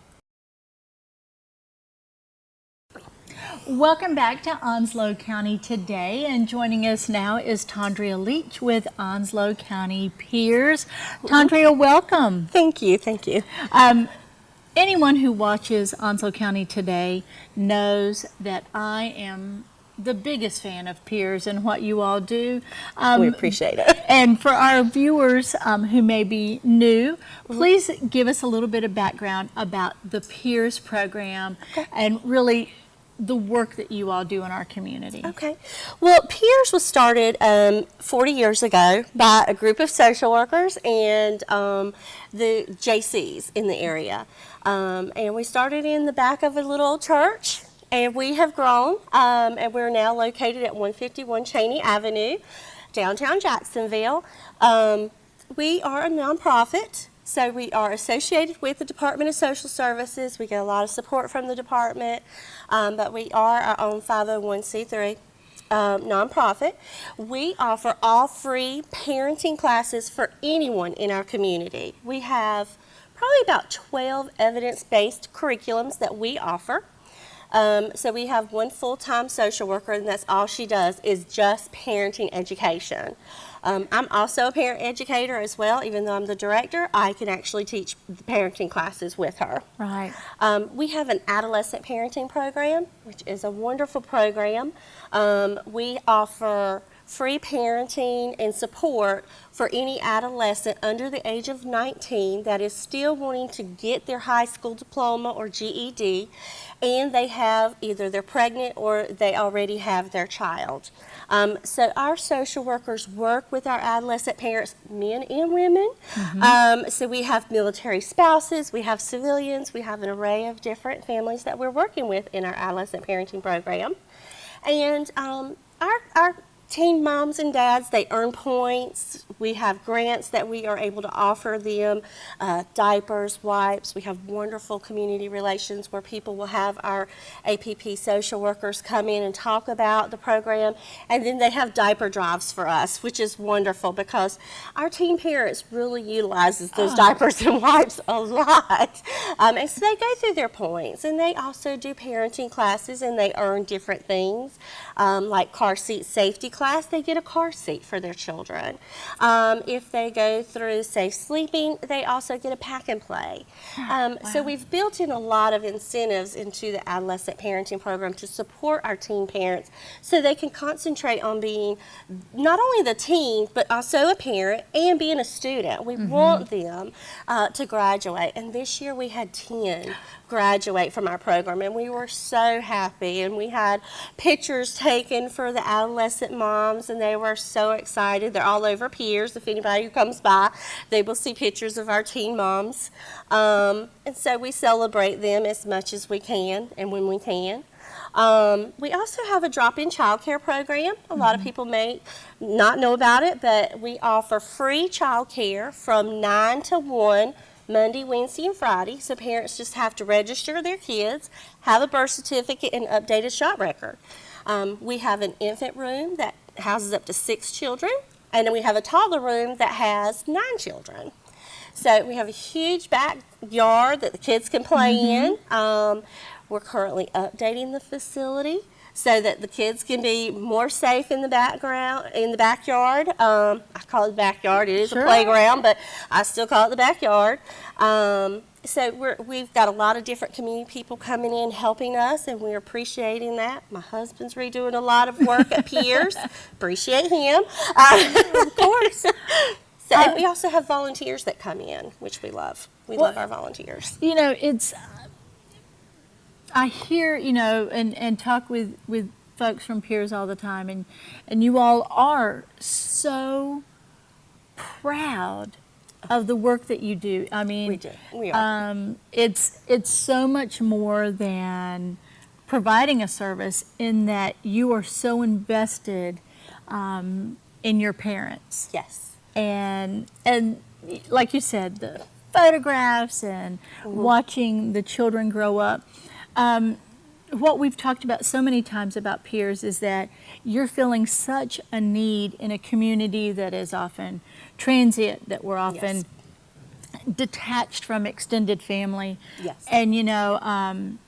Welcome back to Onslow County Today, and joining us now is Tondria Leach with Onslow County Peers. Tondria, welcome. Thank you, thank you. Anyone who watches Onslow County Today knows that I am the biggest fan of Peers and what you all do. We appreciate it. And for our viewers who may be new, please give us a little bit of background about the Peers program and really the work that you all do in our community. Okay. Well, Peers was started 40 years ago by a group of social workers and the JCs in the area. And we started in the back of a little church, and we have grown, and we're now located at 151 Cheney Avenue, downtown Jacksonville. We are a nonprofit. So we are associated with the Department of Social Services. We get a lot of support from the department, but we are our own 501c3 nonprofit. We offer all free parenting classes for anyone in our community. We have probably about 12 evidence-based curriculums that we offer. So we have one full-time social worker, and that's all she does is just parenting education. I'm also a parent educator as well. Even though I'm the director, I can actually teach the parenting classes with her. Right. We have an adolescent parenting program, which is a wonderful program. We offer free parenting and support for any adolescent under the age of 19 that is still wanting to get their high school diploma or GED, and they have either they're pregnant or they already have their child. So our social workers work with our adolescent parents, men and women. So we have military spouses, we have civilians, we have an array of different families that we're working with in our adolescent parenting program. And our teen moms and dads, they earn points. We have grants that we are able to offer them, diapers, wipes. We have wonderful community relations where people will have our APP social workers come in and talk about the program, and then they have diaper drives for us, which is wonderful because our teen parents really utilizes those diapers and wipes a lot. And so they go through their points, and they also do parenting classes, and they earn different things, like car seat safety class, they get a car seat for their children. If they go through safe sleeping, they also get a pack and play. So we've built in a lot of incentives into the adolescent parenting program to support our teen parents so they can concentrate on being not only the teen, but also a parent and being a student. We want them to graduate. And this year we had 10 graduate from our program, and we were so happy, and we had pictures taken for the adolescent moms, and they were so excited. They're all over Piers. If anybody who comes by, they will see pictures of our teen moms, and so we celebrate them as much as we can and when we can. We also have a drop-in childcare program. A lot of people may not know about it, but we offer free childcare from 9 to 1 Monday, Wednesday, and Friday, so parents just have to register their kids, have a birth certificate, and update a shot record. We have an infant room that houses up to 6 children, and then we have a toddler room that has 9 children. So we have a huge backyard that the kids can play in. We're currently updating the facility so that the kids can be more safe in the backyard. I call it the backyard. It is a playground, but I still call it the backyard. So we've got a lot of different community people coming in helping us, and we're appreciating that. My husband's redoing a lot of work at Piers. Appreciate him. Of course. So, and we also have volunteers that come in, which we love. We love our volunteers. You know, I hear, and talk with folks from Piers all the time, and you all are so proud of the work that you do. I mean, We do. We are. It's so much more than providing a service in that you are so invested in your parents. Yes. And like you said, the photographs and watching the children grow up. What we've talked about so many times about Piers is that you're filling such a need in a community that is often transient, that we're often detached from extended family. Yes. And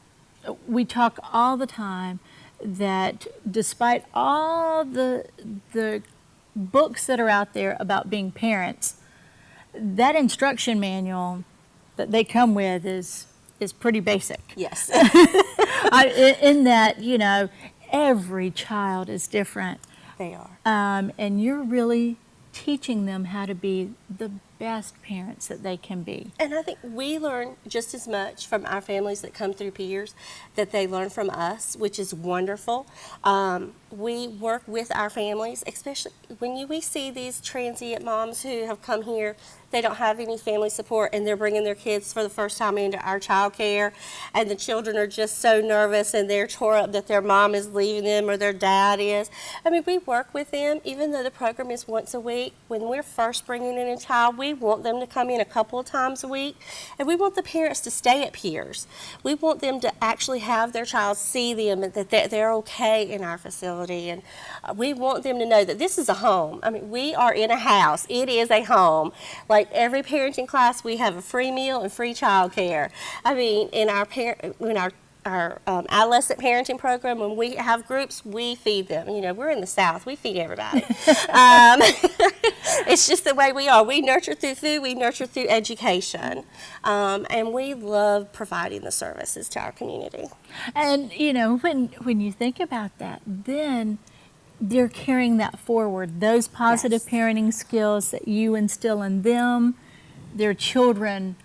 we talk all the time that despite all the books that are out there about being parents, that instruction manual that they come with is pretty basic. Yes. In that, every child is different. They are. And you're really teaching them how to be the best parents that they can be. And I think we learn just as much from our families that come through Piers that they learn from us, which is wonderful. We work with our families, especially when we see these transient moms who have come here. They don't have any family support, and they're bringing their kids for the first time into our child care, and the children are just so nervous, and they're tore up that their mom is leaving them or their dad is. I mean, we work with them, even though the program is once a week. When we're first bringing in a child, we want them to come in a couple of times a week, and we want the parents to stay at Piers. We want them to actually have their child see them, and that they're okay in our facility, and we want them to know that this is a home. I mean, we are in a house. It is a home. Like every parenting class, we have a free meal and free child care. I mean, in our adolescent parenting program, when we have groups, we feed them. You know, we're in the South, we feed everybody. It's just the way we are. We nurture through food, we nurture through education, and we love providing the services to our community. And you know, when you think about that, then they're carrying that forward. Those positive Yes. parenting skills that you instill in them, their children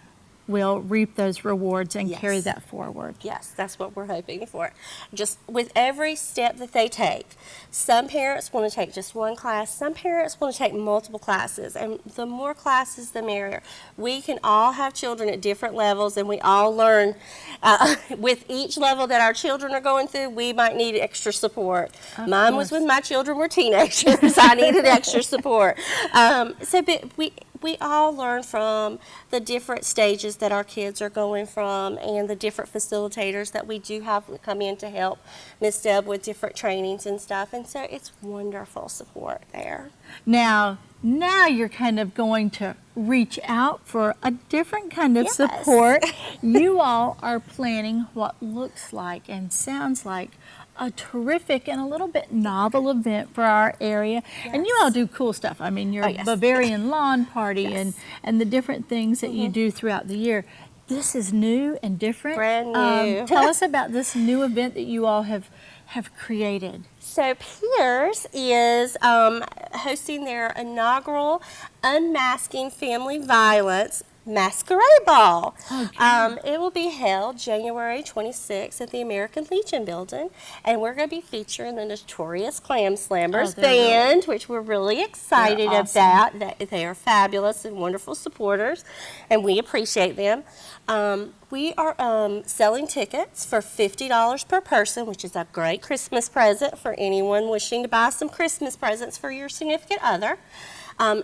will reap those rewards and carry Yes. that forward. Yes, that's what we're hoping for. Just with every step that they take, some parents want to take just one class, some parents want to take multiple classes, and the more classes, the merrier. We can all have children at different levels, and we all learn with each level that our children are going through. We might need extra support. Mine was when my children were teenagers. I needed extra support. But we all learn from the different stages that our kids are going from and the different facilitators that we do have come in to help Miss Deb with different trainings and stuff. And so it's wonderful support there. Now you're kind of going to reach out for a different kind of Yes. support. You all are planning what looks like and sounds like a terrific and a little bit novel event for our area. And you all do cool stuff. I mean, your Oh, yes. Bavarian lawn party Yes. and the different things that you do throughout the year. This is new and different. Brand new. Tell us about this new event that you all have created. So Piers is hosting their inaugural Unmasking Family Violence Masquerade Ball. It will be held January 26th at the American Legion building, and we're going to be featuring the Notorious Clam Slammers band, which we're really excited They're awesome. about. They are fabulous and wonderful supporters, and we appreciate them. We are selling tickets for $50 per person, which is a great Christmas present for anyone wishing to buy some Christmas presents for your significant other.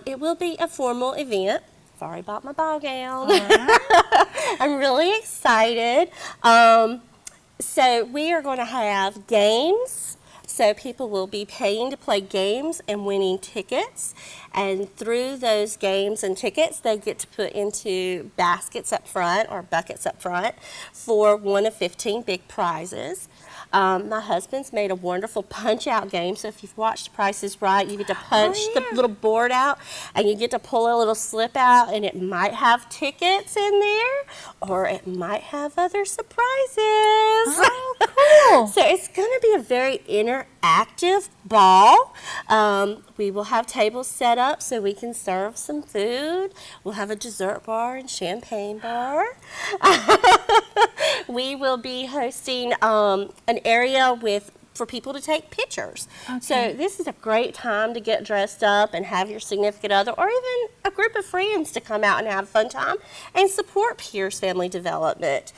It will be a formal event. I've already bought my ball gown. I'm really excited. So we are going to have games. So people will be paying to play games and winning tickets. And through those games and tickets, they get to put into baskets up front or buckets up front for one of 15 big prizes. My husband's made a wonderful punch-out game. So if you've watched Price is Right, you get to punch the little board out, and you get to pull a little slip out, and it might have tickets in there, or it might have other surprises. Oh, cool. So it's going to be a very interactive ball. We will have tables set up so we can serve some food. We'll have a dessert bar and champagne bar. We will be hosting an area for people to take pictures. So this is a great time to get dressed up and have your significant other or even a group of friends to come out and have a fun time and support Piers Family Development.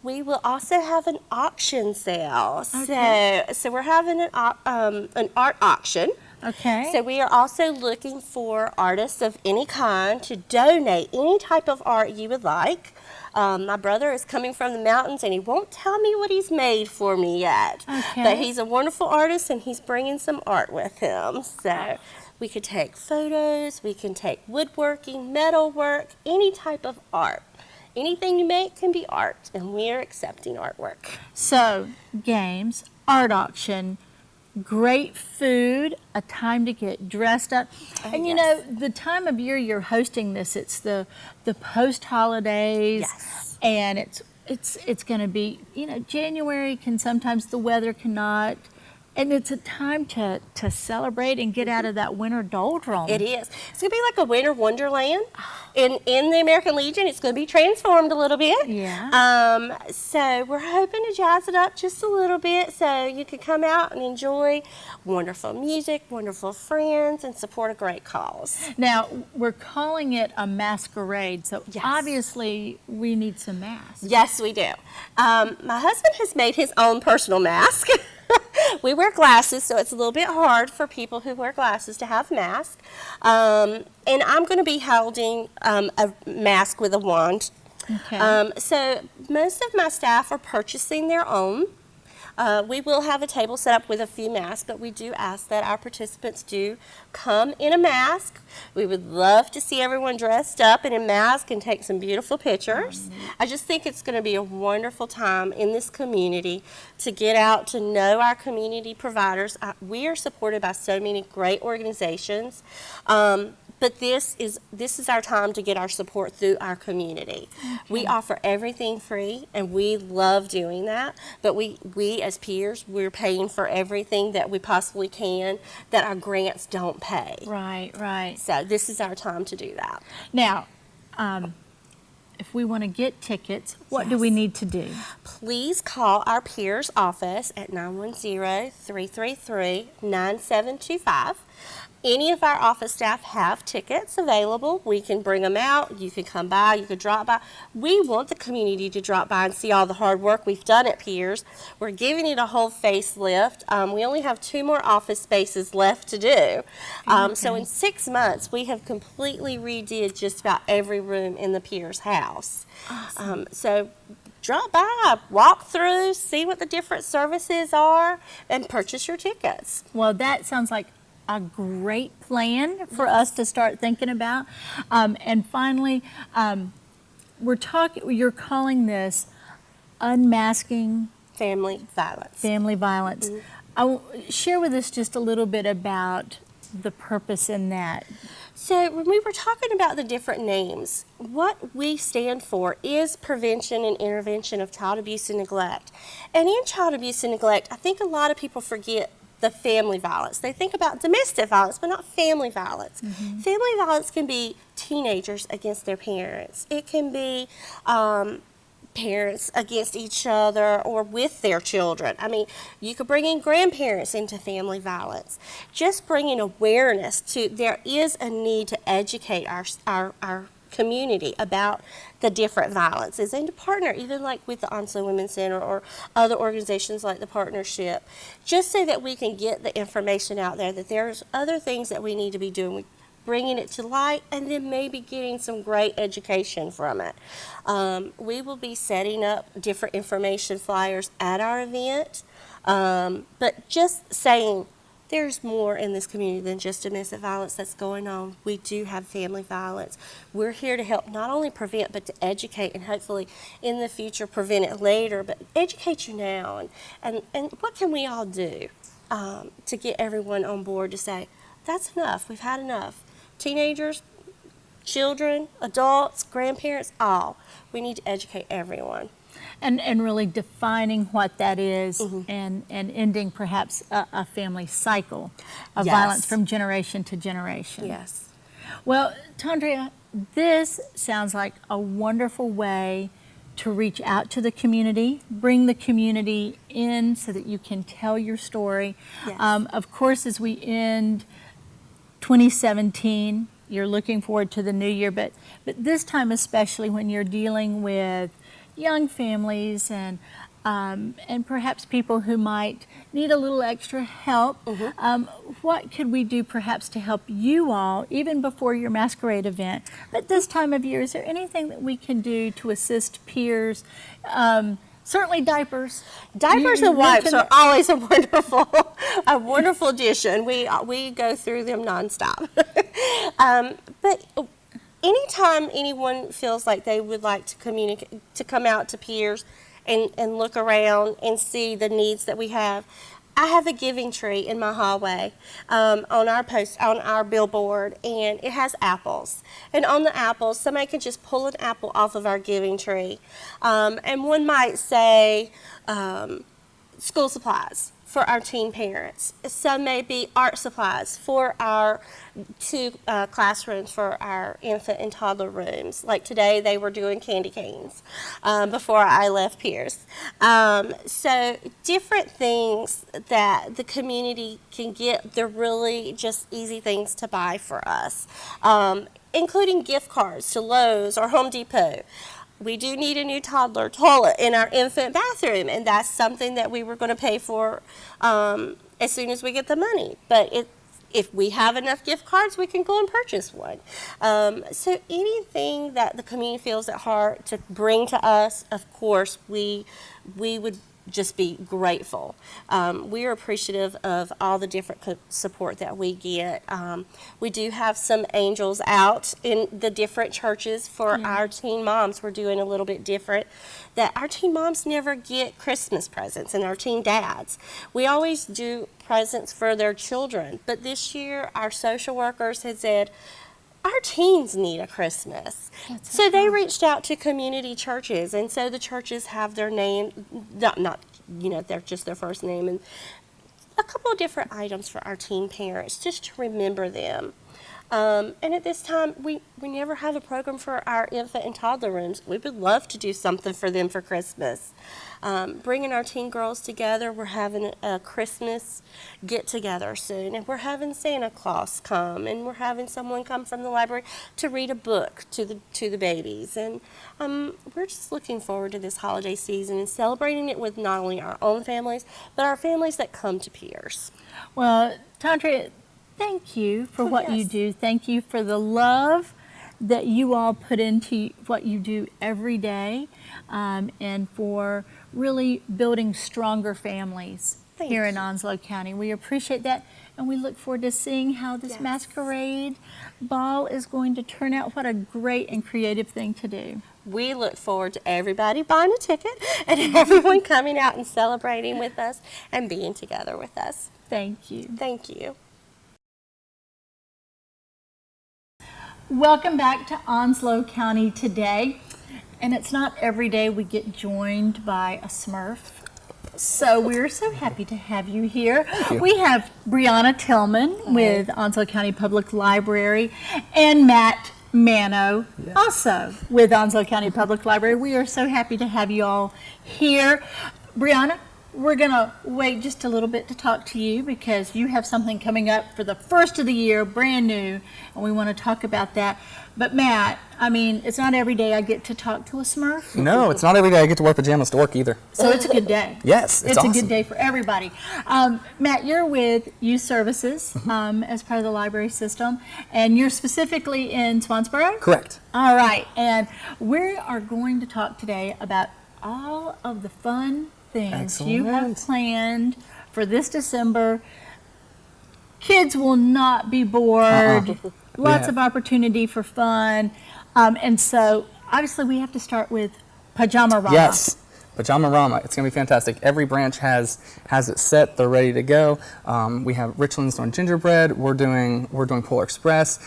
We will also have an auction sale. So we're having an art auction. Okay. So we are also looking for artists of any kind to donate any type of art you would like. My brother is coming from the mountains, and he won't tell me what he's made for me yet. Okay. But he's a wonderful artist, and he's bringing some art with him. So we could take photos, we can take woodworking, metalwork, any type of art. Anything you make can be art, and we're accepting artwork. So, games, art auction, great food, a time to get dressed up. And you know, the time of year you're hosting this, it's the post-holidays. Yes. And it's going to be, you know, January can sometimes the weather cannot. And it's a time to celebrate and get out of that winter doldrum. It is. It's going to be like a winter wonderland. In the American Legion, it's going to be transformed a little bit. Yeah. So we're hoping to jazz it up just a little bit so you can come out and enjoy wonderful music, wonderful friends, and support a great cause. Now, we're calling it a masquerade, so Yes. obviously we need some masks. Yes, we do. My husband has made his own personal mask. We wear glasses, so it's a little bit hard for people who wear glasses to have masks. And I'm going to be holding a mask with a wand. Okay. So most of my staff are purchasing their own. We will have a table set up with a few masks, but we do ask that our participants do come in a mask. We would love to see everyone dressed up in a mask and take some beautiful pictures. I just think it's going to be a wonderful time in this community to get out to know our community providers. We are supported by so many great organizations. But this is our time to get our support through our community. Okay. We offer everything free, and we love doing that. But we as peers, we're paying for everything that we possibly can that our grants don't pay. Right, right. So this is our time to do that. Now, if we want to get tickets, what do we need to do? Please call our peers office at 910-333-9725. Any of our office staff have tickets available. We can bring them out. You can come by. You can drop by. We want the community to drop by and see all the hard work we've done at Piers. We're giving it a whole facelift. We only have 2 more office spaces left to do. So in 6 months, we have completely redid just about every room in the Piers house. Awesome. So drop by, walk through, see what the different services are, and purchase your tickets. Well, that sounds like a great plan for us to start thinking about. And finally, you're calling this unmasking Family violence. family violence. Share with us just a little bit about the purpose in that. So when we were talking about the different names, what we stand for is prevention and intervention of child abuse and neglect. And in child abuse and neglect, I think a lot of people forget the family violence. They think about domestic violence, but not family violence. Mm-hmm. Family violence can be teenagers against their parents. It can be parents against each other or with their children. I mean, you could bring in grandparents into family violence. Just bringing awareness to, there is a need to educate our community about the different violences and to partner, even like with the Onslow Women's Center or other organizations like the Partnership, just so that we can get the information out there that there's other things that we need to be doing, bringing it to light, and then maybe getting some great education from it. We will be setting up different information flyers at our event, but just saying, there's more in this community than just domestic violence that's going on. We do have family violence. We're here to help not only prevent, but to educate and hopefully in the future prevent it later, but educate you now. And what can we all do to get everyone on board to say, that's enough, we've had enough. Teenagers, children, adults, grandparents, all. We need to educate everyone. And really defining what that is, Mm-hmm. and ending perhaps a family cycle of Yes. violence from generation to generation. Yes. Well, Tandria, this sounds like a wonderful way to reach out to the community, bring the community in so that you can tell your story. Yes. Of course, as we end 2017, you're looking forward to the new year, but this time especially when you're dealing with young families and perhaps people who might need a little extra help. Mm-hmm. What could we do perhaps to help you all, even before your masquerade event? At this time of year, is there anything that we can do to assist peers? Certainly diapers. Diapers and wipes are always a wonderful addition. We go through them nonstop. But anytime anyone feels like they would like to communicate, to come out to Piers and look around and see the needs that we have, I have a giving tree in my hallway on our billboard, and it has apples. And on the apples, somebody can just pull an apple off of our giving tree. And one might say school supplies for our teen parents. Some may be art supplies for our 2 classrooms for our infant and toddler rooms. Like today, they were doing candy canes before I left Piers. So different things that the community can get, they're really just easy things to buy for us, including gift cards to Lowe's or Home Depot. We do need a new toddler toilet in our infant bathroom, and that's something that we were going to pay for as soon as we get the money. But if we have enough gift cards, we can go and purchase one. So anything that the community feels at heart to bring to us, of course, we would just be grateful. We are appreciative of all the different support that we get. We do have some angels out in the different churches for our teen moms. We're doing a little bit different. That our teen moms never get Christmas presents, and our teen dads. We always do presents for their children, but this year our social workers had said, our teens need a Christmas. So they reached out to community churches, and so the churches have their name, not they're just their first name, and a couple of different items for our teen parents, just to remember them. And at this time, we never have a program for our infant and toddler rooms. We would love to do something for them for Christmas. Bringing our teen girls together, we're having a Christmas get-together soon, and we're having Santa Claus come, and we're having someone come from the library to read a book to the babies. And we're just looking forward to this holiday season and celebrating it with not only our own families, but our families that come to Pierce. Well, Tandrea, thank you for what you do. Thank you for the love that you all put into what you do every day, and for really building stronger families here in Onslow County. We appreciate that, and we look forward to seeing how this masquerade ball is going to turn out. What a great and creative thing to do. We look forward to everybody buying a ticket and everyone coming out and celebrating with us and being together with us. Thank you. Thank you. Welcome back to Onslow County today. And it's not every day we get joined by a Smurf. So we're so happy to have you here. We have Brianna Tillman with Onslow County Public Library and Matt Mano also with Onslow County Public Library. We are so happy to have you all here. Brianna, we're going to wait just a little bit to talk to you because you have something coming up for the first of the year, brand new, and we want to talk about that. But Matt, I mean, it's not every day I get to talk to a Smurf. No, it's not every day I get to wear pajamas to work either. So it's a good day. Yes, it's a awesome. good day for everybody. Matt, you're with Youth Services as part of the library system, and you're specifically in Swansboro? Correct. All right, and we are going to talk today about all of the fun things you have planned for this December. Kids will not be bored. Lots of opportunity for fun. And so, obviously, we have to start with Pajama Rama. Yes, Pajama Rama. It's going to be fantastic. Every branch has it set. They're ready to go. We have Richlands doing gingerbread. We're doing Polar Express.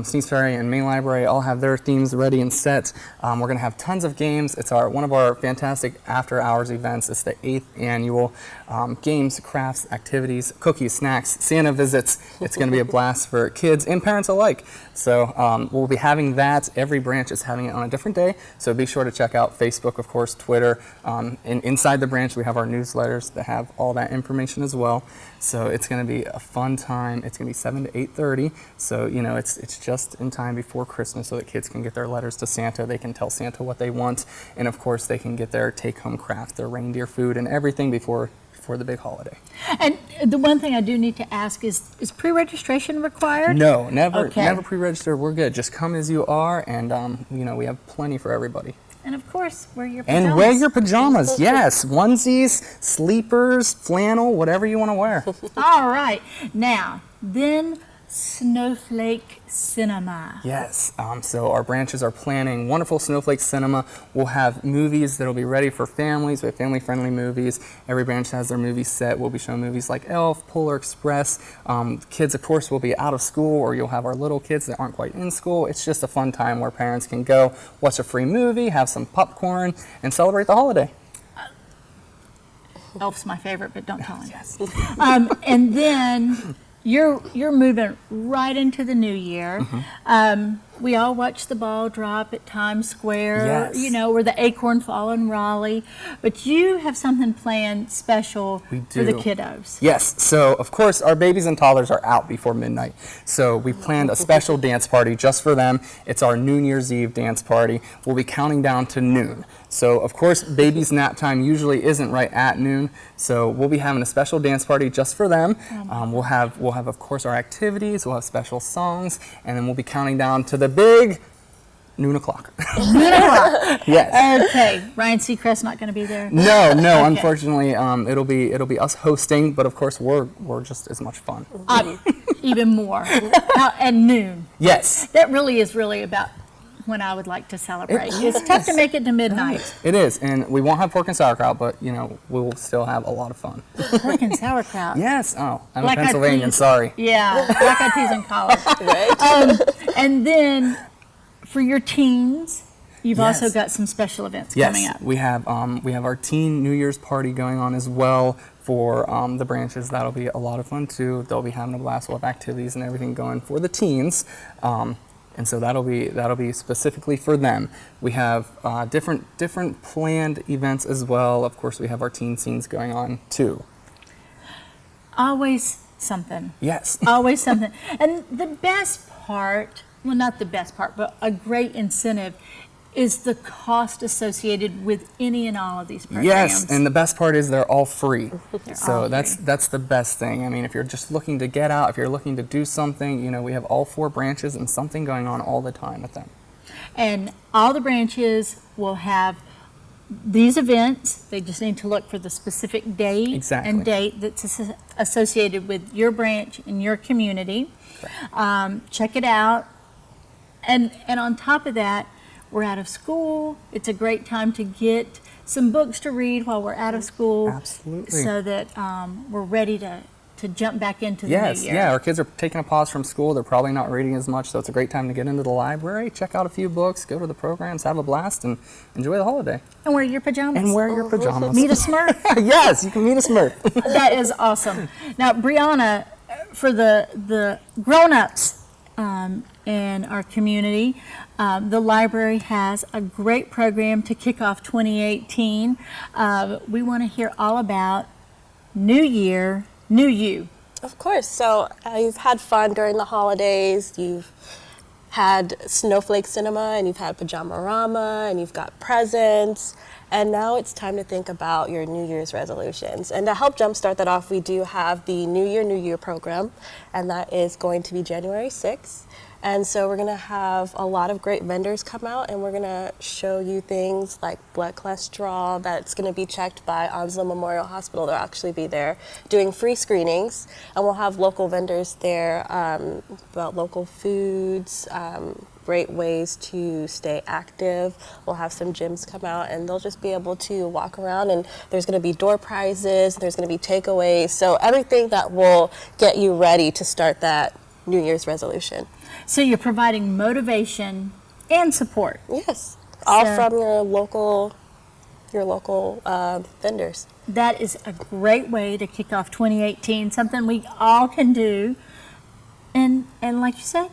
Sneeze Ferry and Main Library all have their themes ready and set. We're going to have tons of games. It's one of our fantastic after-hours events. It's the 8th annual games, crafts, activities, cookies, snacks, Santa visits. It's going to be a blast for kids and parents alike. So we'll be having that. Every branch is having it on a different day. So be sure to check out Facebook, of course, Twitter. And inside the branch, we have our newsletters that have all that information as well. So it's going to be a fun time. It's going to be 7 to 8:30. So, it's just in time before Christmas so that kids can get their letters to Santa. They can tell Santa what they want. And, of course, they can get their take-home craft, their reindeer food, and everything before the big holiday. And the one thing I do need to ask is pre-registration required? No, never pre-register. We're good. Just come as you are, and, we have plenty for everybody. And of course, wear your pajamas. And wear your pajamas, yes. Onesies, sleepers, flannel, whatever you want to wear. All right. Now, then Snowflake Cinema. Yes, so our branches are planning wonderful Snowflake Cinema. We'll have movies that'll be ready for families. We have family-friendly movies. Every branch has their movie set. We'll be showing movies like Elf, Polar Express. Kids, of course, will be out of school, or you'll have our little kids that aren't quite in school. It's just a fun time where parents can go watch a free movie, have some popcorn, and celebrate the holiday. Elf's my favorite, but don't tell him. Yes. And then you're moving right into the new year. We all watch the ball drop at Times Square, Yes. Where the acorn fall in Raleigh. But you have something planned special for the kiddos. Yes, so of course our babies and toddlers are out before midnight. So we planned a special dance party just for them. It's our New Year's Eve dance party. We'll be counting down to noon. So of course baby's nap time usually isn't right at noon. So we'll be having a special dance party just for them. We'll have of course our activities, we'll have special songs, and then we'll be counting down to the big noon o'clock. Noon o'clock. Yes. Okay. Ryan Seacrest not going to be there? No, Okay. unfortunately, it'll be us hosting, but of course we're just as much fun. Even more. At noon. Yes. That really is about when I would like to celebrate. It's tough to make it to midnight. It is, and we won't have pork and sauerkraut, but we'll still have a lot of fun. Pork and sauerkraut. Yes. Oh, I'm Black a eyed Pennsylvanian. peas. Sorry. Yeah, black eyed peas and collard. And then for your teens, you've Yes. also got some special events Yes, coming up. we have our teen New Year's party going on as well for the branches. That'll be a lot of fun too. They'll be having a blast. We'll have activities and everything going for the teens, and so that'll be specifically for them. We have different planned events as well. Of course, we have our teen scenes going on too. Always something. Yes. Always something. And the best part, well, not the best part, but a great incentive is the cost associated with any and all of these programs. Yes, and the best part is they're all free. They're So all that's free. the best thing. I mean, if you're just looking to get out, if you're looking to do something, we have all 4 branches and something going on all the time with them. And all the branches will have these events. They just need to look for the specific date Exactly. and date that's associated with your branch and your community. Check it out. And on top of that, we're out of school. It's a great time to get some books to read while we're out of school. Absolutely. So that we're ready to jump back into the Yes, new year. yeah, our kids are taking a pause from school. They're probably not reading as much, so it's a great time to get into the library, check out a few books, go to the programs, have a blast, and enjoy the holiday. And wear your pajamas. And wear your pajamas. Meet a Smurf. Yes, you can meet a Smurf. That is awesome. Now, Brianna, for the grown-ups in our community, the library has a great program to kick off 2018. We want to hear all about New Year, New You. Of course. So you've had fun during the holidays. You've had Snowflake Cinema, and you've had Pajama-rama, and you've got presents. And now it's time to think about your New Year's resolutions. And to help jumpstart that off, we do have the New Year, New You program, and that is going to be January 6th. And so we're going to have a lot of great vendors come out, and we're going to show you things like blood cholesterol that's going to be checked by Onslow Memorial Hospital. They'll actually be there doing free screenings, and we'll have local vendors there about local foods, great ways to stay active. We'll have some gyms come out, and they'll just be able to walk around, and there's going to be door prizes, there's going to be takeaways, so everything that will get you ready to start that New Year's resolution. So you're providing motivation and support. Yes, all So- from your local vendors. That is a great way to kick off 2018, something we all can do. And like you say,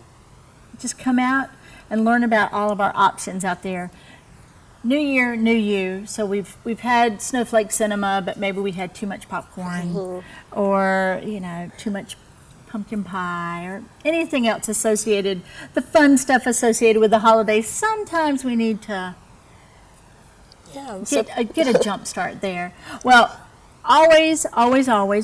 just come out and learn about all of our options out there. New Year, New You. So we've had Snowflake Cinema, but maybe we had too much popcorn or, too much pumpkin pie or anything else associated, the fun stuff associated with the holidays. Sometimes we need to Yeah. So get a jump start there. Well, always,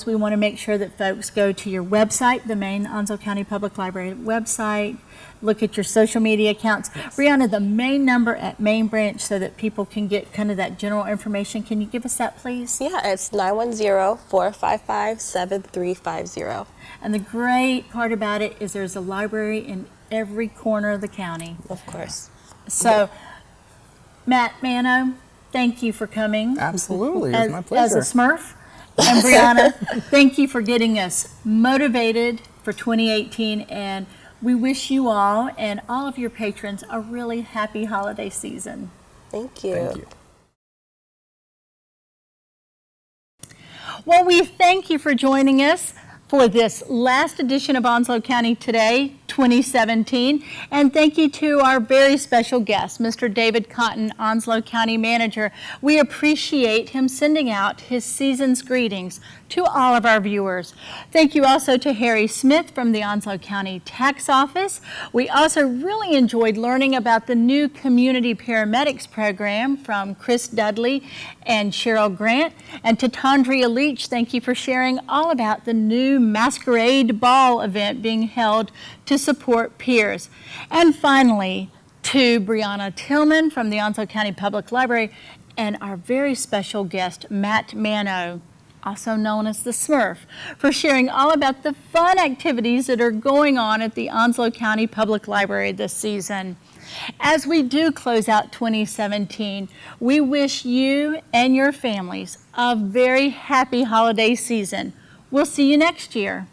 we want to make sure that folks go to your website, the main Onslow County Public Library website, look at your social media accounts. Brianna, the main number at Main Branch so that people can get kind of that general information. Can you give us that, please? yeah, it's 910-455-7350. And the great part about it is there's a library in every corner of the county. Of course. So, Matt Mano, thank you for coming. Absolutely, as, it's my pleasure. as a Smurf. And Brianna, thank you for getting us motivated for 2018. And we wish you all and all of your patrons a really happy holiday season. Thank you. Thank you. Well, we thank you for joining us for this last edition of Onslow County Today 2017. And thank you to our very special guest, Mr. David Cotton, Onslow County Manager. We appreciate him sending out his season's greetings to all of our viewers. Thank you also to Harry Smith from the Onslow County Tax Office. We also really enjoyed learning about the new Community Paramedics program from Chris Dudley and Cheryl Grant. And to Tandria Leach, thank you for sharing all about the new Masquerade Ball event being held to support peers. And finally, to Brianna Tillman from the Onslow County Public Library, and our very special guest, Matt Mano, also known as the Smurf, for sharing all about the fun activities that are going on at the Onslow County Public Library this season. As we do close out 2017, we wish you and your families a very happy holiday season. We'll see you next year.